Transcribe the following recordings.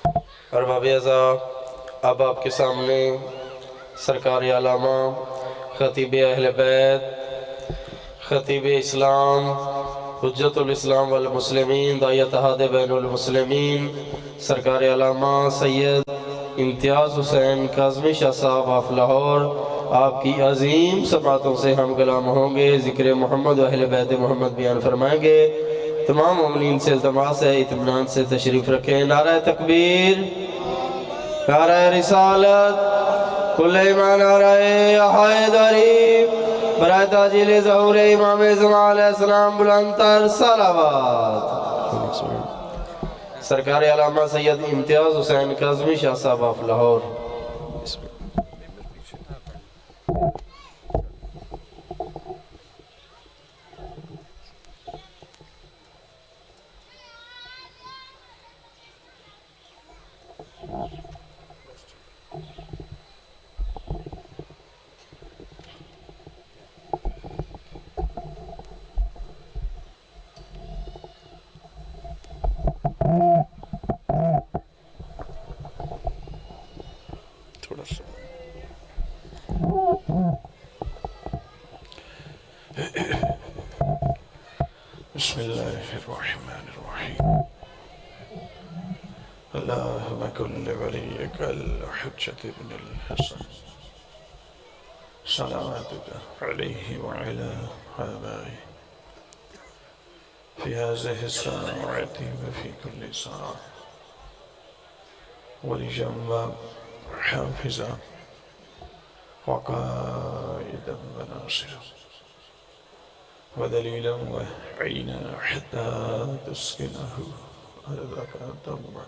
ارباب اعزاء، اب آپ کے سامنے سرکار علامہ خطیب اہل بیت، خطیب اسلام، حجت الاسلام والمسلمین، داعیہ اتحاد بین المسلمین، سرکار علامہ سید امتیاز حسین کاظمی شاہ صاحب آف لاہور، آپ کی عظیم سماعتوں سے ہم کلام ہوں گے، ذکر محمد و اہل بیت محمد بیان فرمائیں گے۔ تمام مومنین سے التماس ہے اطمینان سے تشریف رکھیں۔ نعرہ تکبیر، نعرہ رسالت، کل ایمان، نعرہ حیدری، برائے تاجیل ظہور امام زمان علیہ السلام بلند تر صلوات۔ سرکار علامہ سید امتیاز حسین کاظمی شاہ صاحب آف لاہور۔ تھوڑا سا بسم اللہ الرحمن الرحیم اللہم کل ولیک الحجت ابن الحسن صلواتک علیہ وعلا آبائہ فی هذه الساعة وفی کل ساعة ولجا حافظا وقائدا وناصرا ودليلا وعينا حتى تسكنه أرضك طوعا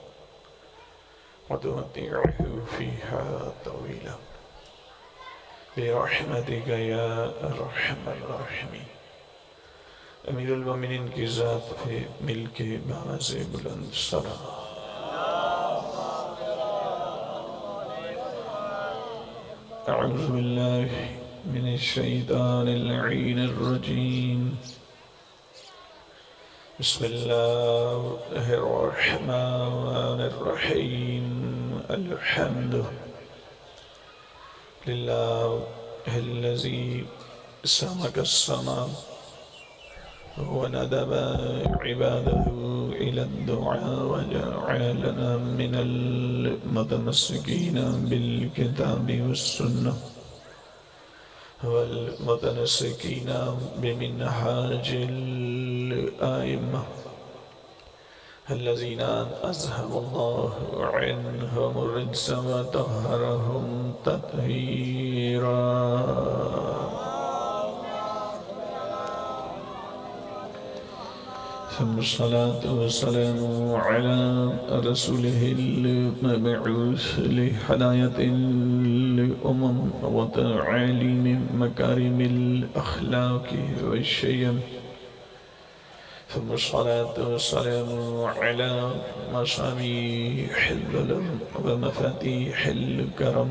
وتمتعه فيها طويلا برحمتك يا أرحم الراحمين۔ امیر المومنین کی ذات پہ مل کے باز بلند سلام۔ اعوذ باللہ من الشیطان اللعین الرجیم، بسم اللہ الرحمن الرحیم، الحمد للہ الذی سمک السماء وندب عباده إلى الدعاء وجعلنا من المتمسكين بالكتاب والسنة والمتمسكين بمنهاج الآئمة الذين أذهب الله عنهم الرجس وطهرهم تطهيرا۔ ثم الصلاة والسلام على رسوله المبعوث لهداية الأمم وتعاليم مكارم الأخلاق والشيم، ثم الصلاة والسلام على مصابيح الظلم ومفاتيح الكرم،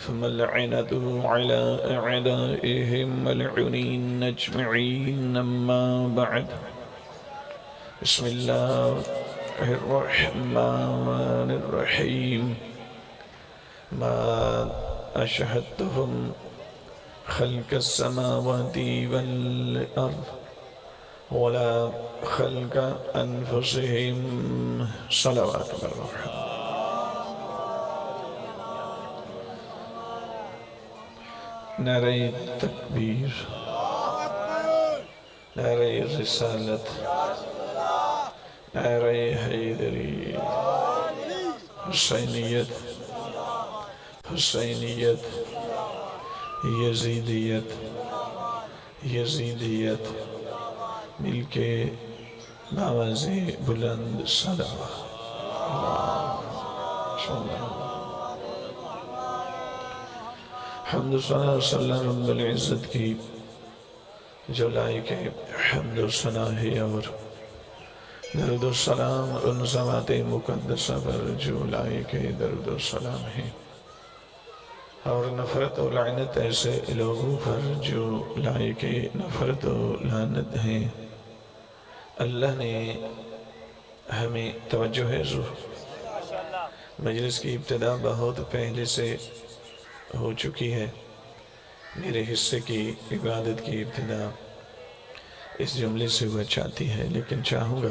ثم اللعنة على أعدائهم ملعونين أجمعين، أما بعد، بسم الله الرحمن الرحيم۔ ما أشهدتهم خلق السماوات والأرض ولا خلق أنفسهم، صلوات الله۔ نعرہ تکبیر، نعرہ رسالت، نعرہ حیدری، حسینیت، حسینیت، یزیدیت، یزیدیت، مل کے باواز بلند صلوات۔ حمد و ثنا صلی اللہ رب العزت کی جو لائق حمد و ثنا ہے، اور درد و سلام ان ذوات مقدسہ پر جو لائق درد و سلام ہے، اور نفرت و لعنت ایسے لوگوں پر جو لائق نفرت و لعنت ہیں۔ اللہ نے ہمیں توجہ ہے مجلس کی ابتدا بہت پہلے سے ہو چکی ہے۔ میرے حصے کی عبادت کی ابتدا اس جملے سے ہوا چاہتی ہے، لیکن چاہوں گا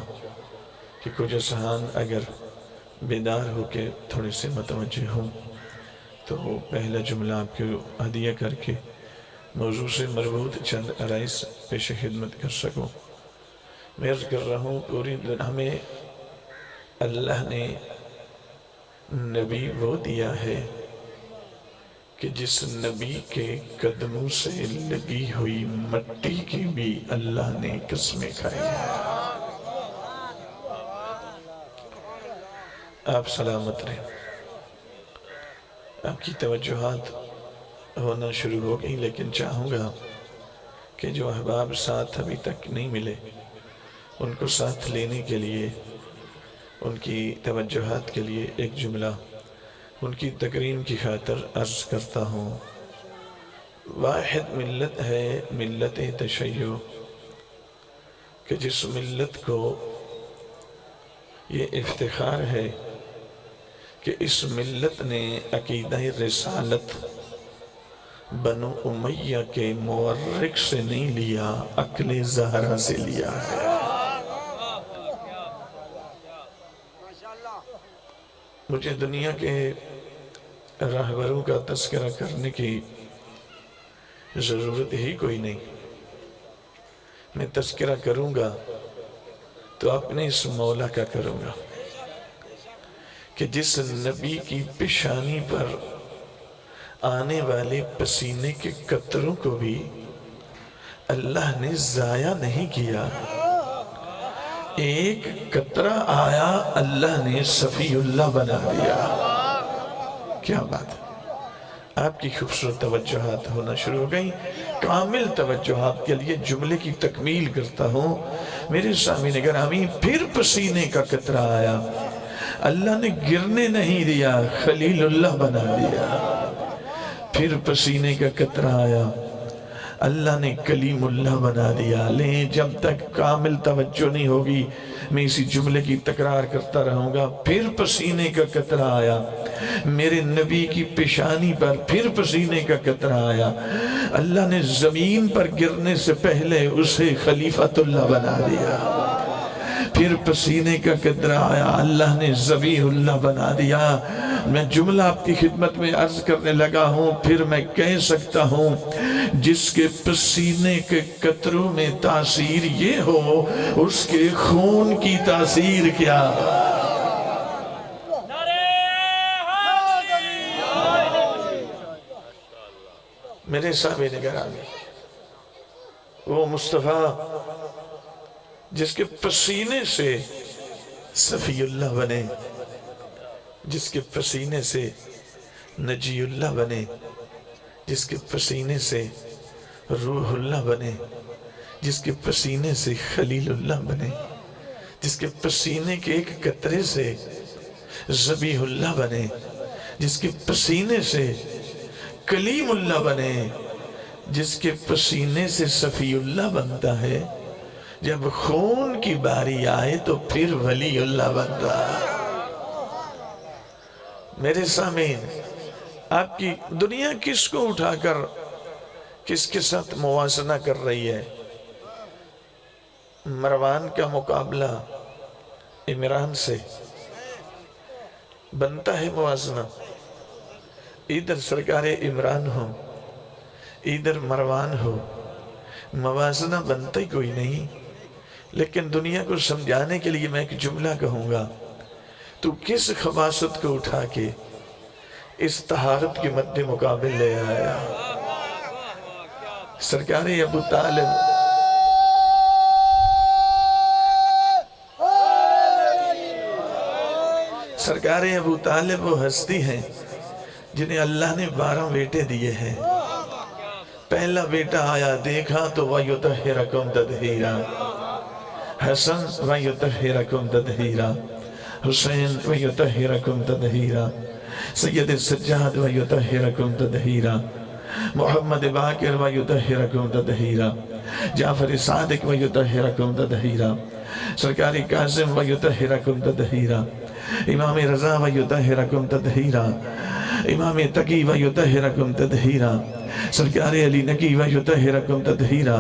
کہ کچھ اذہان اگر بیدار ہو کے تھوڑے سے متوجہ ہوں تو پہلا جملہ آپ کو ہدیہ کر کے موضوع سے مربوط چند عرائض پیش خدمت کر سکوں۔ میں عرض کر رہا ہوں پوری دنیا میں اللہ نے نبی وہ دیا ہے کہ جس نبی کے قدموں سے لگی ہوئی مٹی کی بھی اللہ نے قسمیں کھائی ہیں۔ آپ سلامت رہیں۔ آپ کی توجہات ہونا شروع ہو گئی، لیکن چاہوں گا کہ جو احباب ساتھ ابھی تک نہیں ملے ان کو ساتھ لینے کے لیے، ان کی توجہات کے لیے ایک جملہ ان کی تکریم کی خاطر عرض کرتا ہوں۔ واحد ملت ہے ملت تشیع، کہ جس ملت کو یہ افتخار ہے کہ اس ملت نے عقیدہ رسالت بنو امیہ کے مورخ سے نہیں لیا، عقل زہرا سے لیا ہے۔ مجھے دنیا کے راہبروں کا تذکرہ کرنے کی ضرورت ہی کوئی نہیں۔ میں تذکرہ کروں گا تو اپنے اس مولا کا کروں گا کہ جس نبی کی پیشانی پر آنے والے پسینے کے قطروں کو بھی اللہ نے ضائع نہیں کیا۔ ایک قطرہ آیا، اللہ نے صفی اللہ بنا دیا۔ کیا بات ہے! آپ کی خوبصورت توجہات ہونا شروع ہو گئی۔ کامل توجہات کے لیے جملے کی تکمیل کرتا ہوں۔ میرے سامنے گرامی، پھر پسینے کا قطرہ آیا، اللہ نے گرنے نہیں دیا، خلیل اللہ بنا دیا۔ پھر پسینے کا قطرہ آیا، اللہ نے کلیم اللہ بنا دیا۔ لیں، جب تک کامل توجہ نہیں ہوگی میں اسی جملے کی تکرار کرتا رہوں گا۔ پھر پسینے کا قطرہ آیا، میرے نبی کی پیشانی پر پھر پسینے کا قطرہ آیا، اللہ نے زمین پر گرنے سے پہلے اسے خلیفۃ اللہ بنا دیا۔ پھر پسینے کا قطرہ آیا، اللہ نے ذبیح اللہ بنا دیا۔ میں جملہ آپ کی خدمت میں عرض کرنے لگا ہوں، پھر میں کہہ سکتا ہوں جس کے پسینے کے قطروں میں تاثیر یہ ہو، اس کے خون کی تاثیر کیا؟ میرے سامنے نگرامی، وہ مصطفیٰ جس کے پسینے سے صفی اللہ بنے، جس کے پسینے سے نجی اللہ بنے، جس کے پسینے سے روح اللہ بنے، جس کے پسینے سے خلیل اللہ بنے، جس کے پسینے کے ایک قطرے سے ذبیح اللہ بنے، جس کے پسینے سے کلیم اللہ بنے، جس کے پسینے سے صفی اللہ بنتا ہے، جب خون کی باری آئے تو پھر ولی اللہ بنتا ہے۔ میرے سامعین، آپ کی دنیا کس کو اٹھا کر کس کے ساتھ موازنہ کر رہی ہے؟ مروان کا مقابلہ عمران سے بنتا ہے موازنہ؟ ادھر سرکار عمران ہو، ادھر مروان ہو، موازنہ بنتا ہی کوئی نہیں۔ لیکن دنیا کو سمجھانے کے لیے میں ایک جملہ کہوں گا، تو کس خباثت کو اٹھا کے اس طہارت کے مد مقابل لے آیا؟ سرکار ابو طالب سرکار ابو طالب وہ ہستی ہیں جنہیں اللہ نے 12 بیٹے دیے ہیں۔ پہلا بیٹا آیا، دیکھا تو وَيُطَهِّرَكُمْ تَطْهِيرًا، حسن وَيُطَهِّرَكُمْ تَطْهِيرًا، حسین وَيُطَهِّرَكُمْ تَطْهِيرًا، سید سجاد وَيُطَهِّرَكُمْ تَطْهِيرًا، محمد باقر وَيُطَهِّرَكُمْ تَطْهِيرًا، جعفر صادق وَيُطَهِّرَكُمْ تَطْهِيرًا، سرکار قاسم وَيُطَهِّرَكُمْ تَطْهِيرًا، امام رضا ویطہرکم تطہیرا، امام تقی ویطہرکم تطہیرا، سرکار علی نقی ویطہرکم تطہیرا،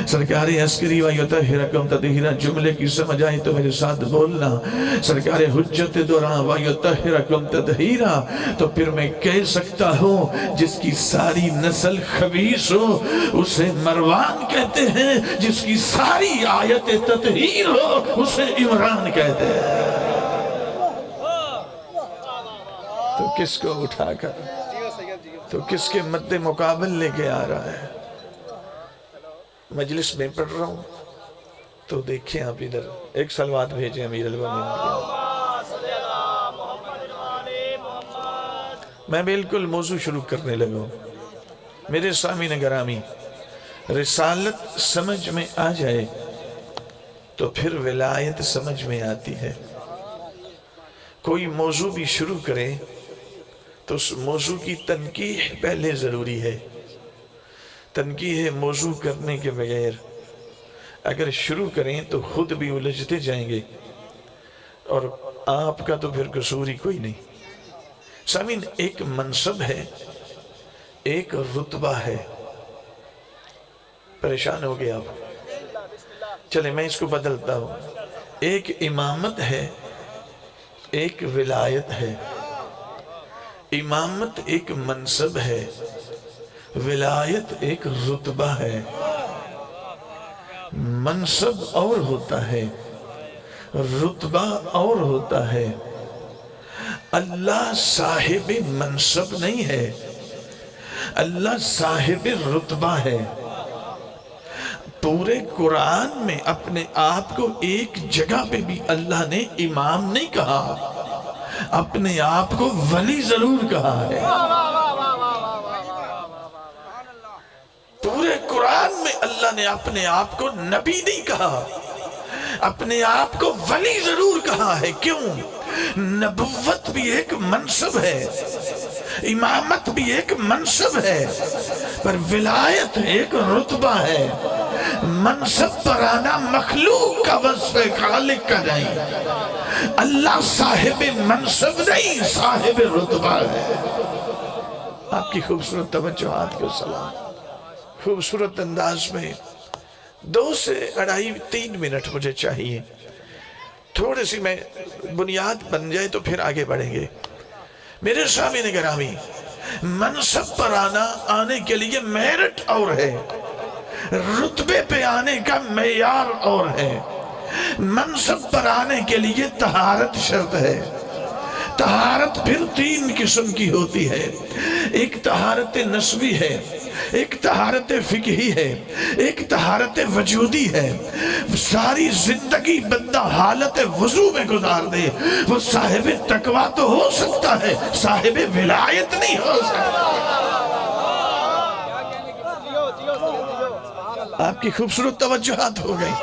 سرکار عسکری ویطہرکم تطہیرا۔ جملے کی سمجھ آئے تو میرے ساتھ بولنا، سرکار حجت دوران ویطہرکم تطہیرا۔ تو پھر میں کہہ سکتا ہوں جس کی ساری نسل خبیث ہو اسے مروان کہتے ہیں، جس کی ساری آیت تطہیر ہو اسے عمران کہتے ہیں۔ تو کس کو اٹھا کر، تو کس کے مد مقابل لے کے آ رہا ہے؟ مجلس میں پڑھ رہا ہوں تو دیکھیں آپ ادھر ایک صلوات بھیجیں امیر المومنین کے۔ میں بالکل موضوع شروع کرنے لگا ہوں۔ میرے سامعین گرامی، رسالت سمجھ میں آ جائے تو پھر ولایت سمجھ میں آتی ہے۔ کوئی موضوع بھی شروع کرے تو اس موضوع کی تنقیح پہلے ضروری ہے۔ تنقیح موضوع کرنے کے بغیر اگر شروع کریں تو خود بھی الجھتے جائیں گے اور آپ کا تو پھر قصور ہی کوئی نہیں۔ سامعین، ایک منصب ہے، ایک رتبہ ہے۔ پریشان ہو گئے آپ؟ چلے میں اس کو بدلتا ہوں۔ ایک امامت ہے، ایک ولایت ہے۔ امامت ایک منصب ہے، ولایت ایک رتبہ ہے۔ منصب اور ہوتا ہے، رتبہ اور ہوتا ہے۔ اللہ صاحب منصب نہیں ہے، اللہ صاحب رتبہ ہے۔ پورے قرآن میں اپنے آپ کو ایک جگہ پہ بھی اللہ نے امام نہیں کہا، اپنے آپ کو ولی ضرور کہا ہے۔ پورے قرآن میں اللہ نے اپنے آپ کو نبی نہیں کہا، اپنے آپ کو ولی ضرور کہا ہے۔ کیوں؟ نبوت بھی ایک منصب ہے، امامت بھی ایک منصب ہے، پر ولایت ایک رتبہ ہے۔ منصب پر آنا مخلوق کا وصف خالق کا نہیں۔ اللہ صاحب منصب نہیں، صاحب رتبہ ہے۔ آپ کی خوبصورت توجہات کو سلام۔ خوبصورت انداز میں 2 سے 2.5-3 منٹ مجھے چاہیے، تھوڑی سی میں بنیاد بن جائے تو پھر آگے بڑھیں گے۔ میرے سامعین گرامی، منصب پر آنے کے لیے میرٹ اور ہے، رتبے پہ آنے کا معیار اور ہے۔ منصب پر آنے کے لیے طہارت شرط ہے۔ طہارت پھر 3 قسم کی ہوتی ہے۔ ایک طہارت نسبی ہے، ایک طہارت فقہی ہے، ایک طہارت وجودی ہے۔ ساری زندگی بندہ حالت وضو میں گزار دے، وہ صاحب تقویٰ تو ہو سکتا ہے، صاحب ولایت نہیں ہو سکتا۔ آپ کی خوبصورت توجہات ہو گئی۔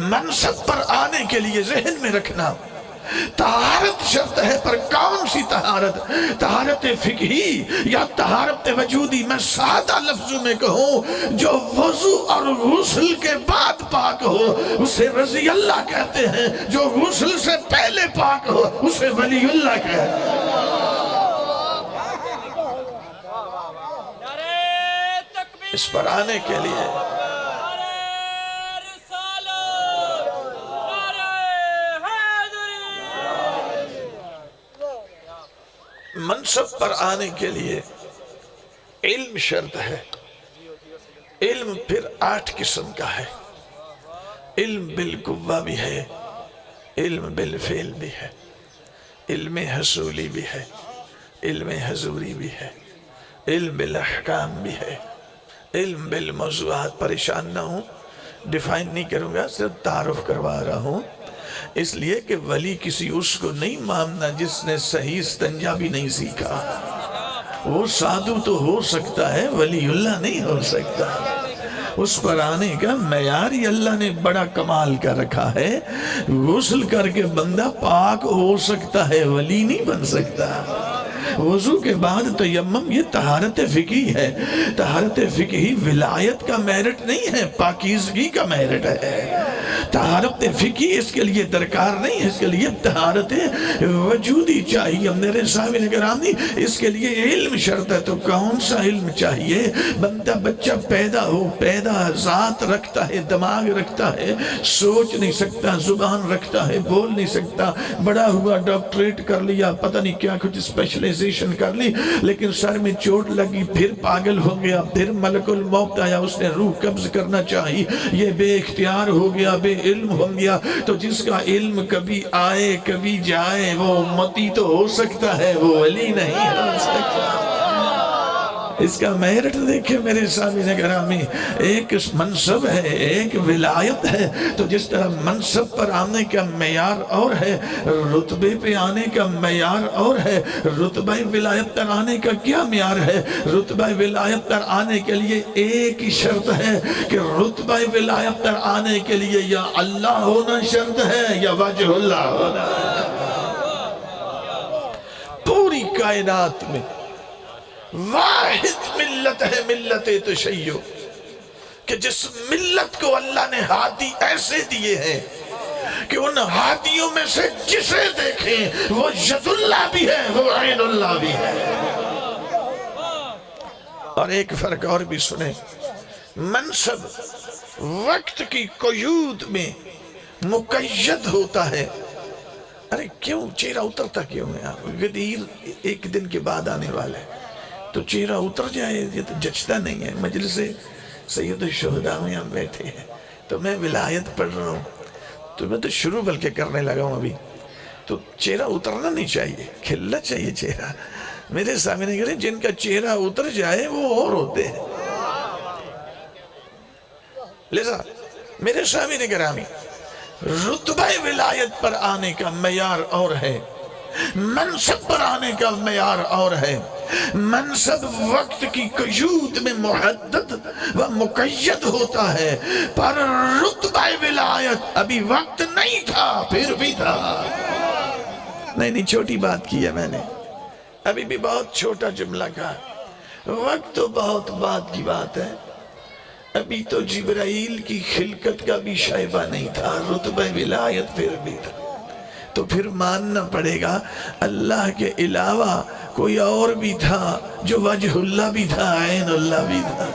منصب پر آنے کے لیے ذہن میں رکھنا، طہارت شرط ہے، پر کون سی طہارت؟ طہارت فقہی یا طہارت وجودی؟ میں سادہ لفظوں میں کہوں، جو وضو اور غسل کے بعد پاک ہو اسے رضی اللہ کہتے ہیں، جو غسل سے پہلے پاک ہو اسے ولی اللہ کہتے ہیں۔ اس پر آنے کے لیے منصب پر آنے کے لیے علم شرط ہے۔ علم پھر 8 قسم کا ہے۔ علم بالقوہ بھی ہے، علم بالفعل بھی ہے، علم حصولی بھی ہے، علم حضوری بھی ہے، علم بالاحکام بھی ہے، علم بالموضوعات۔ پریشان نہ ہوں، ڈیفائن نہیں کروں گا، صرف تعارف کروا رہا ہوں، اس لیے کہ ولی کسی اس کو نہیں ماننا جس نے صحیح استنجا بھی نہیں سیکھا۔ وہ سادھو تو ہو سکتا ہے، ولی اللہ نہیں ہو سکتا۔ اس پر آنے کا معیار ہی اللہ نے بڑا کمال کا رکھا ہے۔ غسل کر کے بندہ پاک ہو سکتا ہے، ولی نہیں بن سکتا۔ وضو کے بعد تیمم، یہ طہارت فقہی ہے۔ طہارت فقہی ولایت کا میرٹ نہیں ہے، پاکیزگی کا میرٹ ہے۔ طہارت فقہی اس کے لیے درکار نہیں ہے، اس کے لیے طہارت وجودی چاہیے میرے صاحب گرامی، اس کے لیے علم شرط ہے۔ تو کون سا علم چاہیے؟ بچہ پیدا ہو، پیدا ذات رکھتا ہے، دماغ رکھتا ہے، سوچ نہیں سکتا، زبان رکھتا ہے، بول نہیں سکتا، بڑا ہوا ڈاکٹریٹ کر لیا، پتہ نہیں کیا کچھ اسپیشلائزیشن کر لی، لیکن سر میں چوٹ لگی، پھر پاگل ہو گیا، پھر ملک الموت آیا، اس نے روح قبض کرنا چاہی، یہ بے اختیار ہو گیا، بے علم ہو گیا۔ تو جس کا علم کبھی آئے کبھی جائے وہ امتی تو ہو سکتا ہے، وہ ولی نہیں ہو سکتا۔ اس کا میرٹ دیکھیں میرے سامنے گرامی، ایک منصب ہے، ایک ولایت ہے، تو جس طرح منصب پر آنے کا معیار اور ہے، رتبے پہ آنے کا معیار اور ہے۔ رتبہ ولایت پر آنے کا کیا معیار ہے؟ رتبہ ولایت پر آنے کے لیے ایک ہی شرط ہے کہ رتبہ ولایت پر آنے کے لیے یا اللہ ہونا شرط ہے یا وجہ اللہ ہونا ہے۔ پوری کائنات میں واحد ملت ہے ملت تشیع، کہ جس ملت کو اللہ نے ہادی ایسے دیے ہیں کہ ان ہادیوں میں سے جسے دیکھیں وہ ید اللہ بھی ہے، وہ عین اللہ بھی ہے۔ اور ایک فرق اور بھی سنیں، منصب وقت کی قیود میں مقید ہوتا ہے۔ ارے کیوں چہرہ اترتا کیوں ہے؟ غدیر ایک دن کے بعد آنے والا ہے، تو چہرہ اتر جائے یہ تو جچتا نہیں ہے۔ مجلس سید الشہداء میں ہم بیٹھے ہیں تو میں ولایت پڑھ رہا ہوں، تو میں تو شروع بلکہ کرنے لگا ہوں ابھی، تو چہرہ اترنا نہیں چاہیے، کھلنا چاہیے چہرہ۔ میرے سامنے کریں جن کا چہرہ اتر جائے وہ اور ہوتے ہیں۔ لذا میرے سامنے گرامی، رتبہ ولایت پر آنے کا معیار اور ہے، منصب پر آنے کا معیار اور ہے۔ منصب وقت کی قیود میں محدد و مقید ہوتا ہے، پر رتبہ ولایت ابھی وقت نہیں تھا پھر بھی تھا۔ نہیں چھوٹی بات کی ہے میں نے، ابھی بھی بہت چھوٹا جملہ کہا، وقت تو بہت بعد کی بات ہے، ابھی تو جبرائیل کی خلقت کا بھی شائبہ نہیں تھا، رتبہ ولایت پھر بھی تھا۔ تو پھر ماننا پڑے گا اللہ کے علاوہ کوئی اور بھی تھا، جو وجہ اللہ بھی تھا، عین اللہ بھی تھا،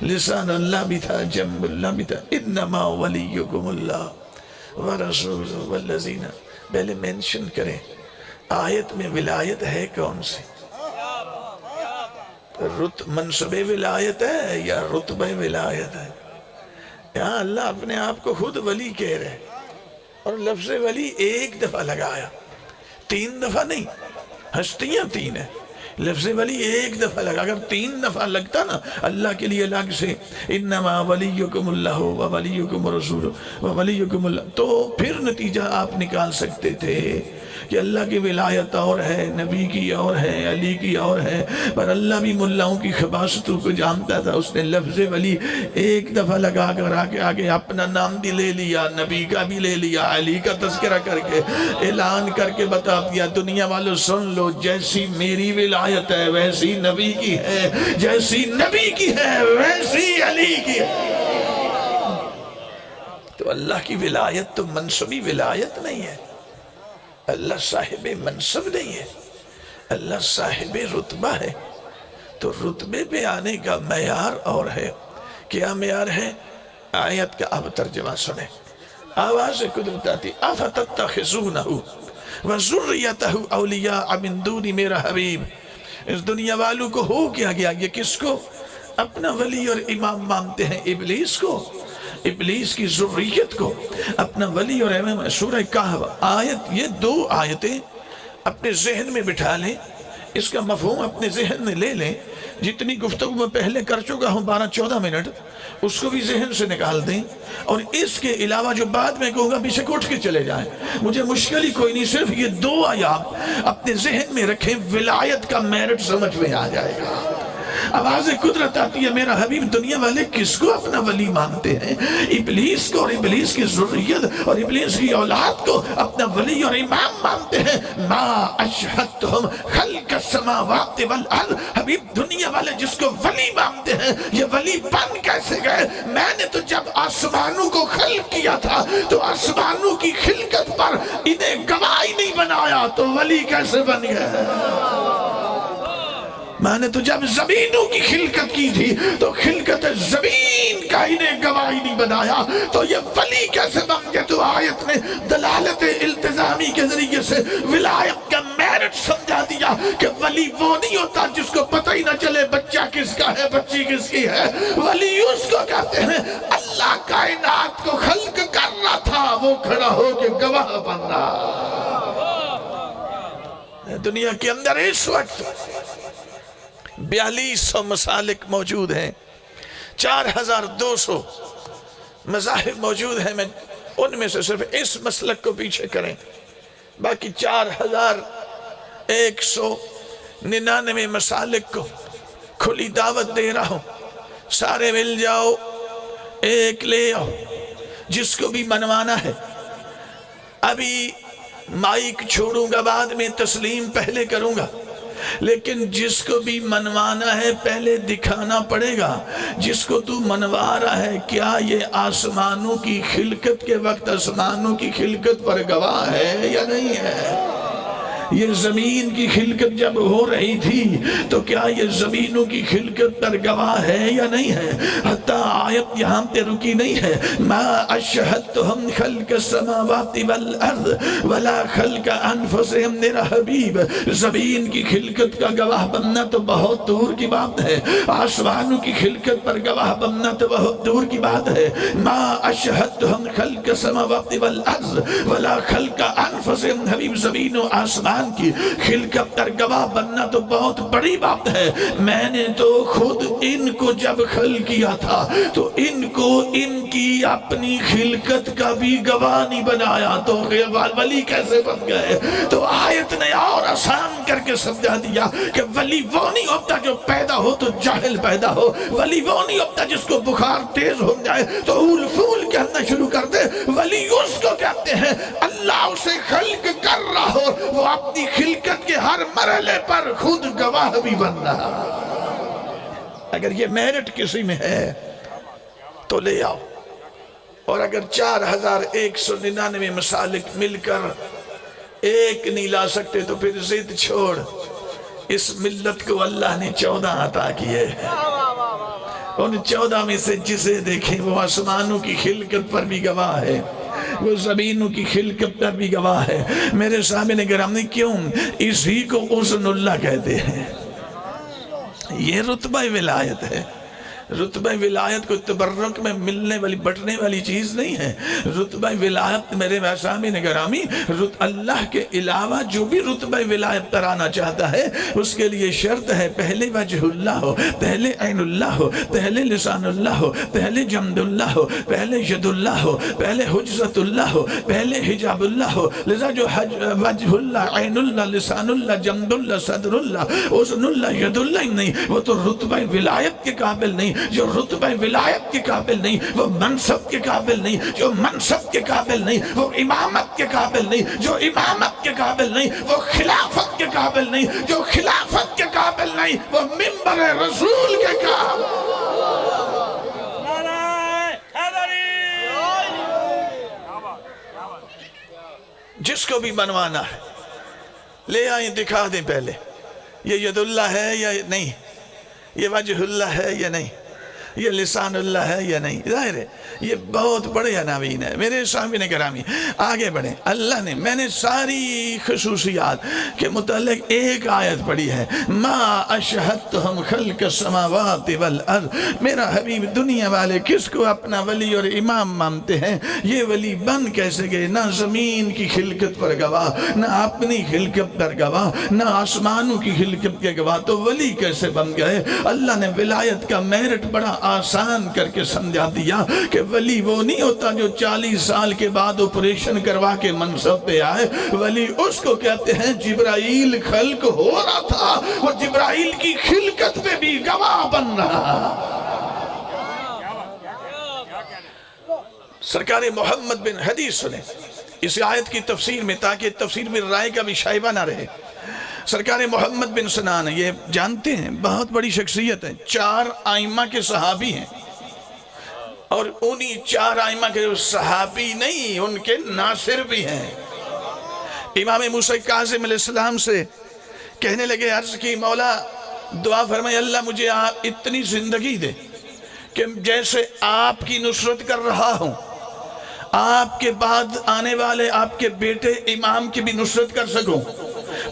لسان اللہ بھی تھا، جنب اللہ بھی تھا۔ انما ولیکم اللہ ورسولہ والذین، پہلے مینشن کریں آیت میں ولایت ہے کون سی؟ منصب ولایت ہے یا رتبہ ولایت ہے؟ یہاں اللہ اپنے آپ کو خود ولی کہہ رہے ہیں، اور لفظ ولی ایک دفعہ لگایا، 3 دفعہ نہیں، ہستیاں 3 ہیں، لفظ ولی ایک دفعہ لگا۔ اگر 3 دفعہ لگتا نا اللہ کے لیے الگ سے انما ولیکم اللہ و ولیکم رسول و ولیکم اللہ، تو پھر نتیجہ آپ نکال سکتے تھے کہ اللہ کی ولایت اور ہے، نبی کی اور ہے، علی کی اور ہے، پر اللہ بھی ملاؤں کی خباستوں کو جانتا تھا، اس نے لفظ ولی ایک دفعہ لگا کر آگے اپنا نام بھی لے لیا، نبی کا بھی لے لیا، علی کا تذکرہ کر کے اعلان کر کے بتا دیا دنیا والوں سن لو، جیسی میری ولایت ہے ویسی نبی کی ہے، جیسی نبی کی ہے ویسی علی کی ہے۔ تو اللہ کی ولایت تو منصبی ولایت نہیں ہے، اللہ صاحب منصب نہیں ہے، اللہ صاحب رتبہ ہے۔ تو رتبے پہ آنے کا معیار اور ہے، کیا معیار ہے؟ آیت کا اب ترجمہ سنیں، آواز قدرت آتی، افتتخذونہ وذریتہ اولیاء من دون میرا حبیب۔ اس دنیا والوں کو ہو کیا گیا، یہ کس کو؟ اپنا ولی اور امام مانتے ہیں، ابلیس کو، ابلیس کی ذریت کو اپنا ولی اور امام۔ سورہ کہف آیت، یہ 2 آیتیں اپنے ذہن میں بٹھا لیں، اس کا مفہوم اپنے ذہن میں لے لیں۔ جتنی گفتگو میں پہلے کر چکا ہوں 12-14 منٹ، اس کو بھی ذہن سے نکال دیں، اور اس کے علاوہ جو بعد میں کہوں گا بے شک اٹھ کے چلے جائیں، مجھے مشکل ہی کوئی نہیں، صرف یہ 2 آیات اپنے ذہن میں رکھیں، ولایت کا میرٹ سمجھ میں آ جائے گا۔ آواز قدرت آتی ہے، میرا حبیب دنیا والے کس کو اپنا ولی مانتے ہیں؟ ابلیس کو اور ابلیس کی ذریت اور ابلیس کی اولاد کو اپنا ولی اور امام مانتے ہیں۔ ما اشہدتہم خلق السماوات والارض، حبیب دنیا والے جس کو ولی مانتے ہیں یہ ولی بن کیسے گئے؟ میں نے تو جب آسمانوں کو خلق کیا تھا تو آسمانوں کی خلقت پر انہیں گواہی نہیں بنایا تو ولی کیسے بن گئے؟ میں نے تو جب زمینوں کی خلقت کی تھی تو خلقت زمین کا انہیں گواہی نہیں بنایا تو یہ ولی کیسے بن گئے؟ تو آیت نے دلالت التزامی کے ذریعے سے ولایت کا میرٹ سمجھا دیا کہ ولی وہ نہیں ہوتا جس کو پتہ ہی نہ چلے بچہ کس کا ہے بچی کس کی ہے، ولی اس کو کہتے ہیں اللہ کائنات کو خلق کر رہا تھا وہ کھڑا ہو کے گواہ بن رہا۔ دنیا کے اندر اس وقت 4200 مسالک موجود ہیں، 4200 مذاہب موجود ہیں، میں ان میں سے صرف اس مسلک کو پیچھے کریں، باقی 4199 مسالک کو کھلی دعوت دے رہا ہوں، سارے مل جاؤ، ایک لے آؤ، جس کو بھی منوانا ہے۔ ابھی مائک چھوڑوں گا، بعد میں تسلیم پہلے کروں گا، لیکن جس کو بھی منوانا ہے پہلے دکھانا پڑے گا۔ جس کو تو منوا رہا ہے کیا یہ آسمانوں کی خلقت کے وقت آسمانوں کی خلقت پر گواہ ہے یا نہیں ہے؟ یہ زمین کی خلقت جب ہو رہی تھی تو کیا یہ زمینوں کی خلقت پر گواہ ہے یا نہیں ہے؟ حتیٰ آیت یہاں پہ رکی نہیں ہے، ما اشہدتہم خلق السماوات والارض ولا خلق انفسہم، میرا حبیب زمین کی خلقت کا گواہ بننا تو بہت دور کی بات ہے، آسمانوں کی خلقت پر گواہ بننا تو بہت دور کی بات ہے۔ ما اشہدتہم خلق السماوات والارض ولا خلق انفسہم، حبیب زمین و آسمان کی خلقت پر گواہ بننا تو بہت بڑی بات ہے۔ میں نے تو خود ان کو جب خلق کیا تھا تو ان کو ان کی اپنی خلقت کا بھی گواہ نہیں بنایا تو ولی کیسے بن گئے؟ تو آیت نے اور آسان کر کے سمجھا دیا کہ ولی وہ نہیں ہوتا جو پیدا ہو تو جاہل پیدا ہو، ولی وہ نہیں ہوتا جس کو بخار تیز ہو جائے تو اول فول کہنا شروع کر دے، ولی اس کو کہتے ہیں اللہ اسے خلق کر رہا ہو، وہ اپنی خلقت کے ہر مرحلے پر خود گواہ بھی بن رہا۔ اگر یہ میرٹ کسی میں ہے تو لے آؤ، اور اگر 4199 مسالک مل کر ایک نہیں لا سکتے تو پھر ضد چھوڑ، اس ملت کو اللہ نے 14 عطا کیے، ان 14 میں سے جسے دیکھیں وہ آسمانوں کی خلقت پر بھی گواہ ہے، وہ زمینوں کی خلقت پر بھی گواہ ہے۔ میرے سامنے گرامی کیوں اسی کو اذن اللہ کہتے ہیں؟ یہ رتبہ ولایت ہے۔ رتبہ ولایت کو تبرک میں ملنے والی بٹنے والی چیز نہیں ہے۔ رتبہ ولایت میرے سامنے گرامی اللہ کے علاوہ جو بھی رتبہ ولایت پر آنا چاہتا ہے اس کے لیے شرط ہے پہلے وجہ اللہ ہو، پہلے عین اللہ ہو، پہلے لسان اللہ ہو، پہلے جمد اللہ ہو، پہلے ید اللہ ہو، پہلے حجزت اللہ ہو، پہلے حجاب اللہ ہو۔ لذا جو وجہ اللہ، عین اللہ، لسان اللہ، جمد اللہ، صدر اللہ، اذن اللہ، ید اللہ نہیں، وہ تو رتبہ ولایت کے قابل نہیں۔ جو رتبہ ولایت کے قابل نہیں وہ منصب کے قابل نہیں، جو منصب کے قابل نہیں وہ امامت کے قابل نہیں، جو امامت کے قابل نہیں وہ خلافت کے قابل نہیں، جو خلافت کے قابل نہیں وہ منبر رسول کے قابل۔ جس کو بھی منوانا ہے لے آئیں، دکھا دیں پہلے یہ ید اللہ ہے یا نہیں، یہ وجہ اللہ ہے یا نہیں، یہ لسان اللہ ہے یا نہیں۔ ظاہر ہے یہ بہت بڑے عناوین ہے۔ میرے سامنے گرامی آگے بڑھیں، اللہ نے میں نے ساری خصوصیات کے متعلق ایک آیت پڑھی ہے، ما اشہدتہم خلق السماوات والارض۔ میرا حبیب دنیا والے کس کو اپنا ولی اور امام مانتے ہیں؟ یہ ولی بن کیسے گئے؟ نہ زمین کی خلقت پر گواہ، نہ اپنی خلقت پر گواہ، نہ آسمانوں کی خلقت کے گواہ، تو ولی کیسے بن گئے؟ اللہ نے ولایت کا میرٹ بڑا آسان کر کے سمجھا دیا کہ ولی وہ نہیں ہوتا جو 40 سال کے بعد آپریشن کروا کے منصب پہ آئے، ولی اس کو کہتے ہیں جبرائیل خلق ہو رہا تھا، وہ جبرائیل کی خلقت پہ بھی گواہ بن رہا۔ سرکار محمد بن حدیث سنیں اس آیت کی تفسیر میں، تاکہ تفسیر میں رائے کا بھی شائبہ نہ رہے۔ سرکار محمد بن سنان یہ جانتے ہیں بہت بڑی شخصیت ہے، 4 ائمہ کے صحابی ہیں، اور انہی 4 ائمہ کے صحابی نہیں ان کے ناصر بھی ہیں۔ امام موسیٰ کاظم علیہ السلام سے کہنے لگے، عرض کی مولا دعا فرمائے اللہ مجھے اتنی زندگی دے کہ جیسے آپ کی نصرت کر رہا ہوں آپ کے بعد آنے والے آپ کے بیٹے امام کی بھی نصرت کر سکوں۔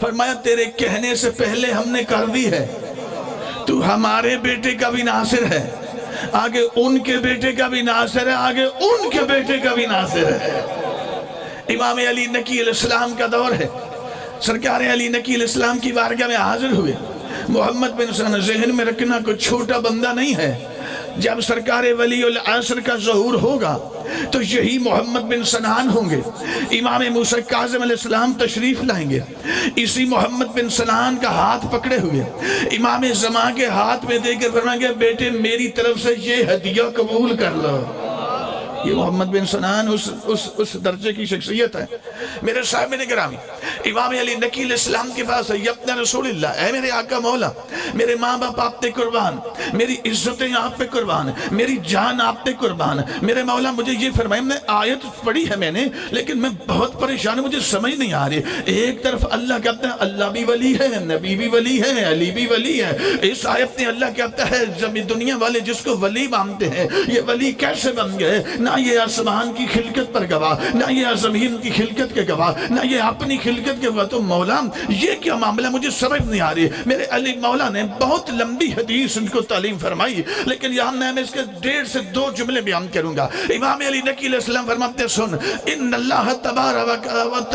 فرمایا تیرے کہنے سے پہلے ہم نے کر دی ہے، تو ہمارے بیٹے کا بھی ناصر ہے، آگے ان کے بیٹے کا بھی ناصر ہے، آگے ان کے بیٹے کا بھی ناصر ہے۔ امام علی نقی علیہ السلام کا دور ہے، سرکار علی نقی علیہ السلام کی بارگاہ میں حاضر ہوئے۔ محمد بن سنان ذہن میں رکھنا کوئی چھوٹا بندہ نہیں ہے، جب سرکار ولی العصر کا ظہور ہوگا تو یہی محمد بن سنان ہوں گے۔ امام موسیٰ کاظم علیہ السلام تشریف لائیں گے، اسی محمد بن سنان کا ہاتھ پکڑے ہوئے امام زمان کے ہاتھ میں دے کر فرمائیں گے بیٹے میری طرف سے یہ ہدیہ قبول کر لو۔ یہ محمد بن سنان اس درجے کی شخصیت ہے۔ میرے صاحب نے گرامی امام علی نقی علیہ السلام کے پاس ہے، یا اپنا رسول اللہ، اے میرے آقا مولا میرے ماں باپ آپ پہ قربان، میری عزتیں آپ پہ قربان، میری جان آپ پہ قربان، میرے مولا مجھے یہ فرمائے، میں آیت پڑھی ہے میں نے لیکن میں بہت پریشان ہوں، مجھے سمجھ نہیں آ رہی۔ ایک طرف اللہ کہتا ہے اللہ بھی ولی ہے، نبی بھی ولی ہے، علی بھی ولی ہے، اس آیت میں اللہ کہتا ہے زمین دنیا والے جس کو ولی مانتے ہیں یہ ولی کیسے بن گئے؟ نہ یہ آسمان کی خلقت پر گواہ، نہ یہ زمین کی خلقت کے گواہ، نہ یہ اپنی خلقت کے گواہ، تو مولا یہ کیا معاملہ مجھے سمجھ نہیں آ رہی۔ میرے علی مولا نے بہت لمبی حدیث ان کو تعلیم فرمائی لیکن یہاں میں اس کے 1.5 سے 2 جملے بیان کروں گا۔ امام علی نقی علیہ السلام فرماتے سن ان اللہ تبارک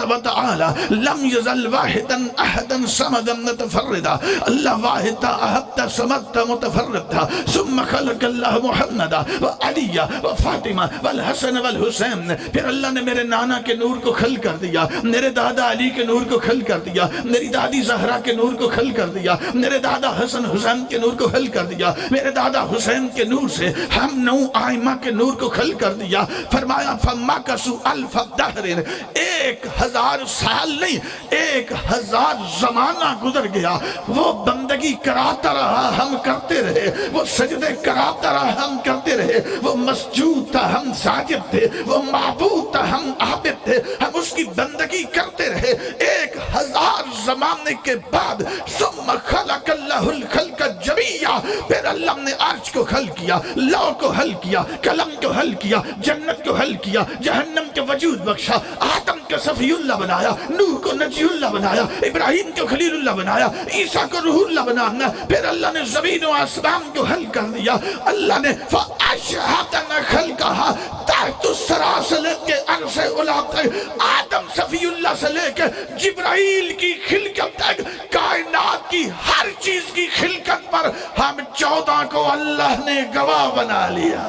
و تعالی لم یزل واحدا احدا صمدا متفردا، اللہ واحد تھا، احد تھا، صمد تھا، متفرد تھا، ثم خلق اللہ محمدا و علی و فاطمہ والحسن والحسین، پھر اللہ نے میرے نانا کے نور کو کھل کر دیا، میرے دادا علی کے نور کو کھل کر دیا، میری دادی زہرا کے نور کو کھل کر دیا، میرے دادا حسن حسین کے نور کو کھل کر دیا، میرے دادا حسین کے نور سے ہم 9 آئمہ کے نور کو کھل کر دیا۔ فرمایا فَمَّكَسُوا أَلْفَ دَهْرٍ، 1000 سال نہیں 1000 زمانہ گزر گیا، وہ بندگی کراتا رہا ہم کرتے رہے، وہ سجدے کراتا رہا ہم کرتے رہے، وہ مسجود تھا ہم ساجد تھے، وہ معبود تھا ہم عابد تھے، ہم اس کی بندگی کرتے رہے۔ 1000 زمانے کے بعد ثم خلق اللہ الخلق جمیعا، پھر اللہ نے عرش کو حل کیا، لوح کو حل کیا، قلم کو حل کیا، جنت کو حل کیا، جہنم کے وجود بخشا، آدم کو صفی اللہ بنایا، نوح کو نجی اللہ بنایا، ابراہیم کو خلیل اللہ بنایا، عیسیٰ کو روح اللہ بنایا، پھر اللہ نے زمین و آسمان کو حل کر دیا۔ اللہ نے فَأَشْهَدَ خلقها تحت الثرى سے لے کے عرش اولا تک، آدم صفی اللہ سے لے کے جبرائیل کی خلقت تک، کائنات کی ہر چیز کی خلقت پر ہم 14 کو اللہ نے گواہ بنا لیا۔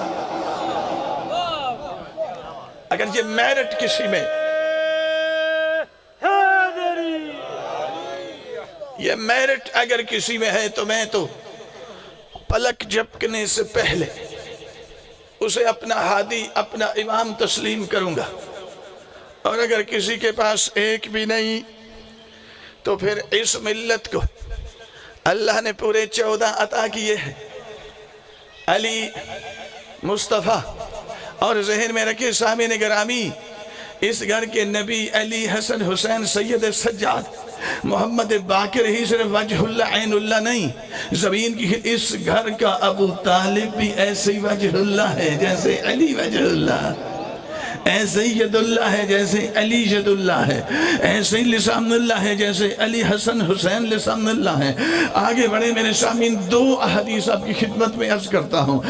اگر یہ میرٹ کسی میں، یہ میرٹ اگر کسی میں ہے تو میں تو پلک جھپکنے سے پہلے اسے اپنا ہادی اپنا امام تسلیم کروں گا، اور اگر کسی کے پاس ایک بھی نہیں تو پھر اس ملت کو اللہ نے پورے 14 عطا کیے ہیں۔ علی مصطفیٰ، اور ذہن میں رکھے سامعین گرامی اس گھر کے نبی علی حسن حسین سید سجاد محمد باقر ہی صرف وجہ اللہ عین اللہ نہیں، زمین کی اس گھر کا ابو طالب بھی ایسے ہی وجہ اللہ ہے جیسے علی وجہ اللہ، ایسے ہی ید اللہ ہے جیسے علی ید اللہ ہے، ایسے ہی لسان اللہ ہے جیسے علی حسن حسین لسان اللہ ہے۔ آگے بڑھے میرے سامعین، 2 احادیث آپ کی خدمت میں عرض کرتا ہوں،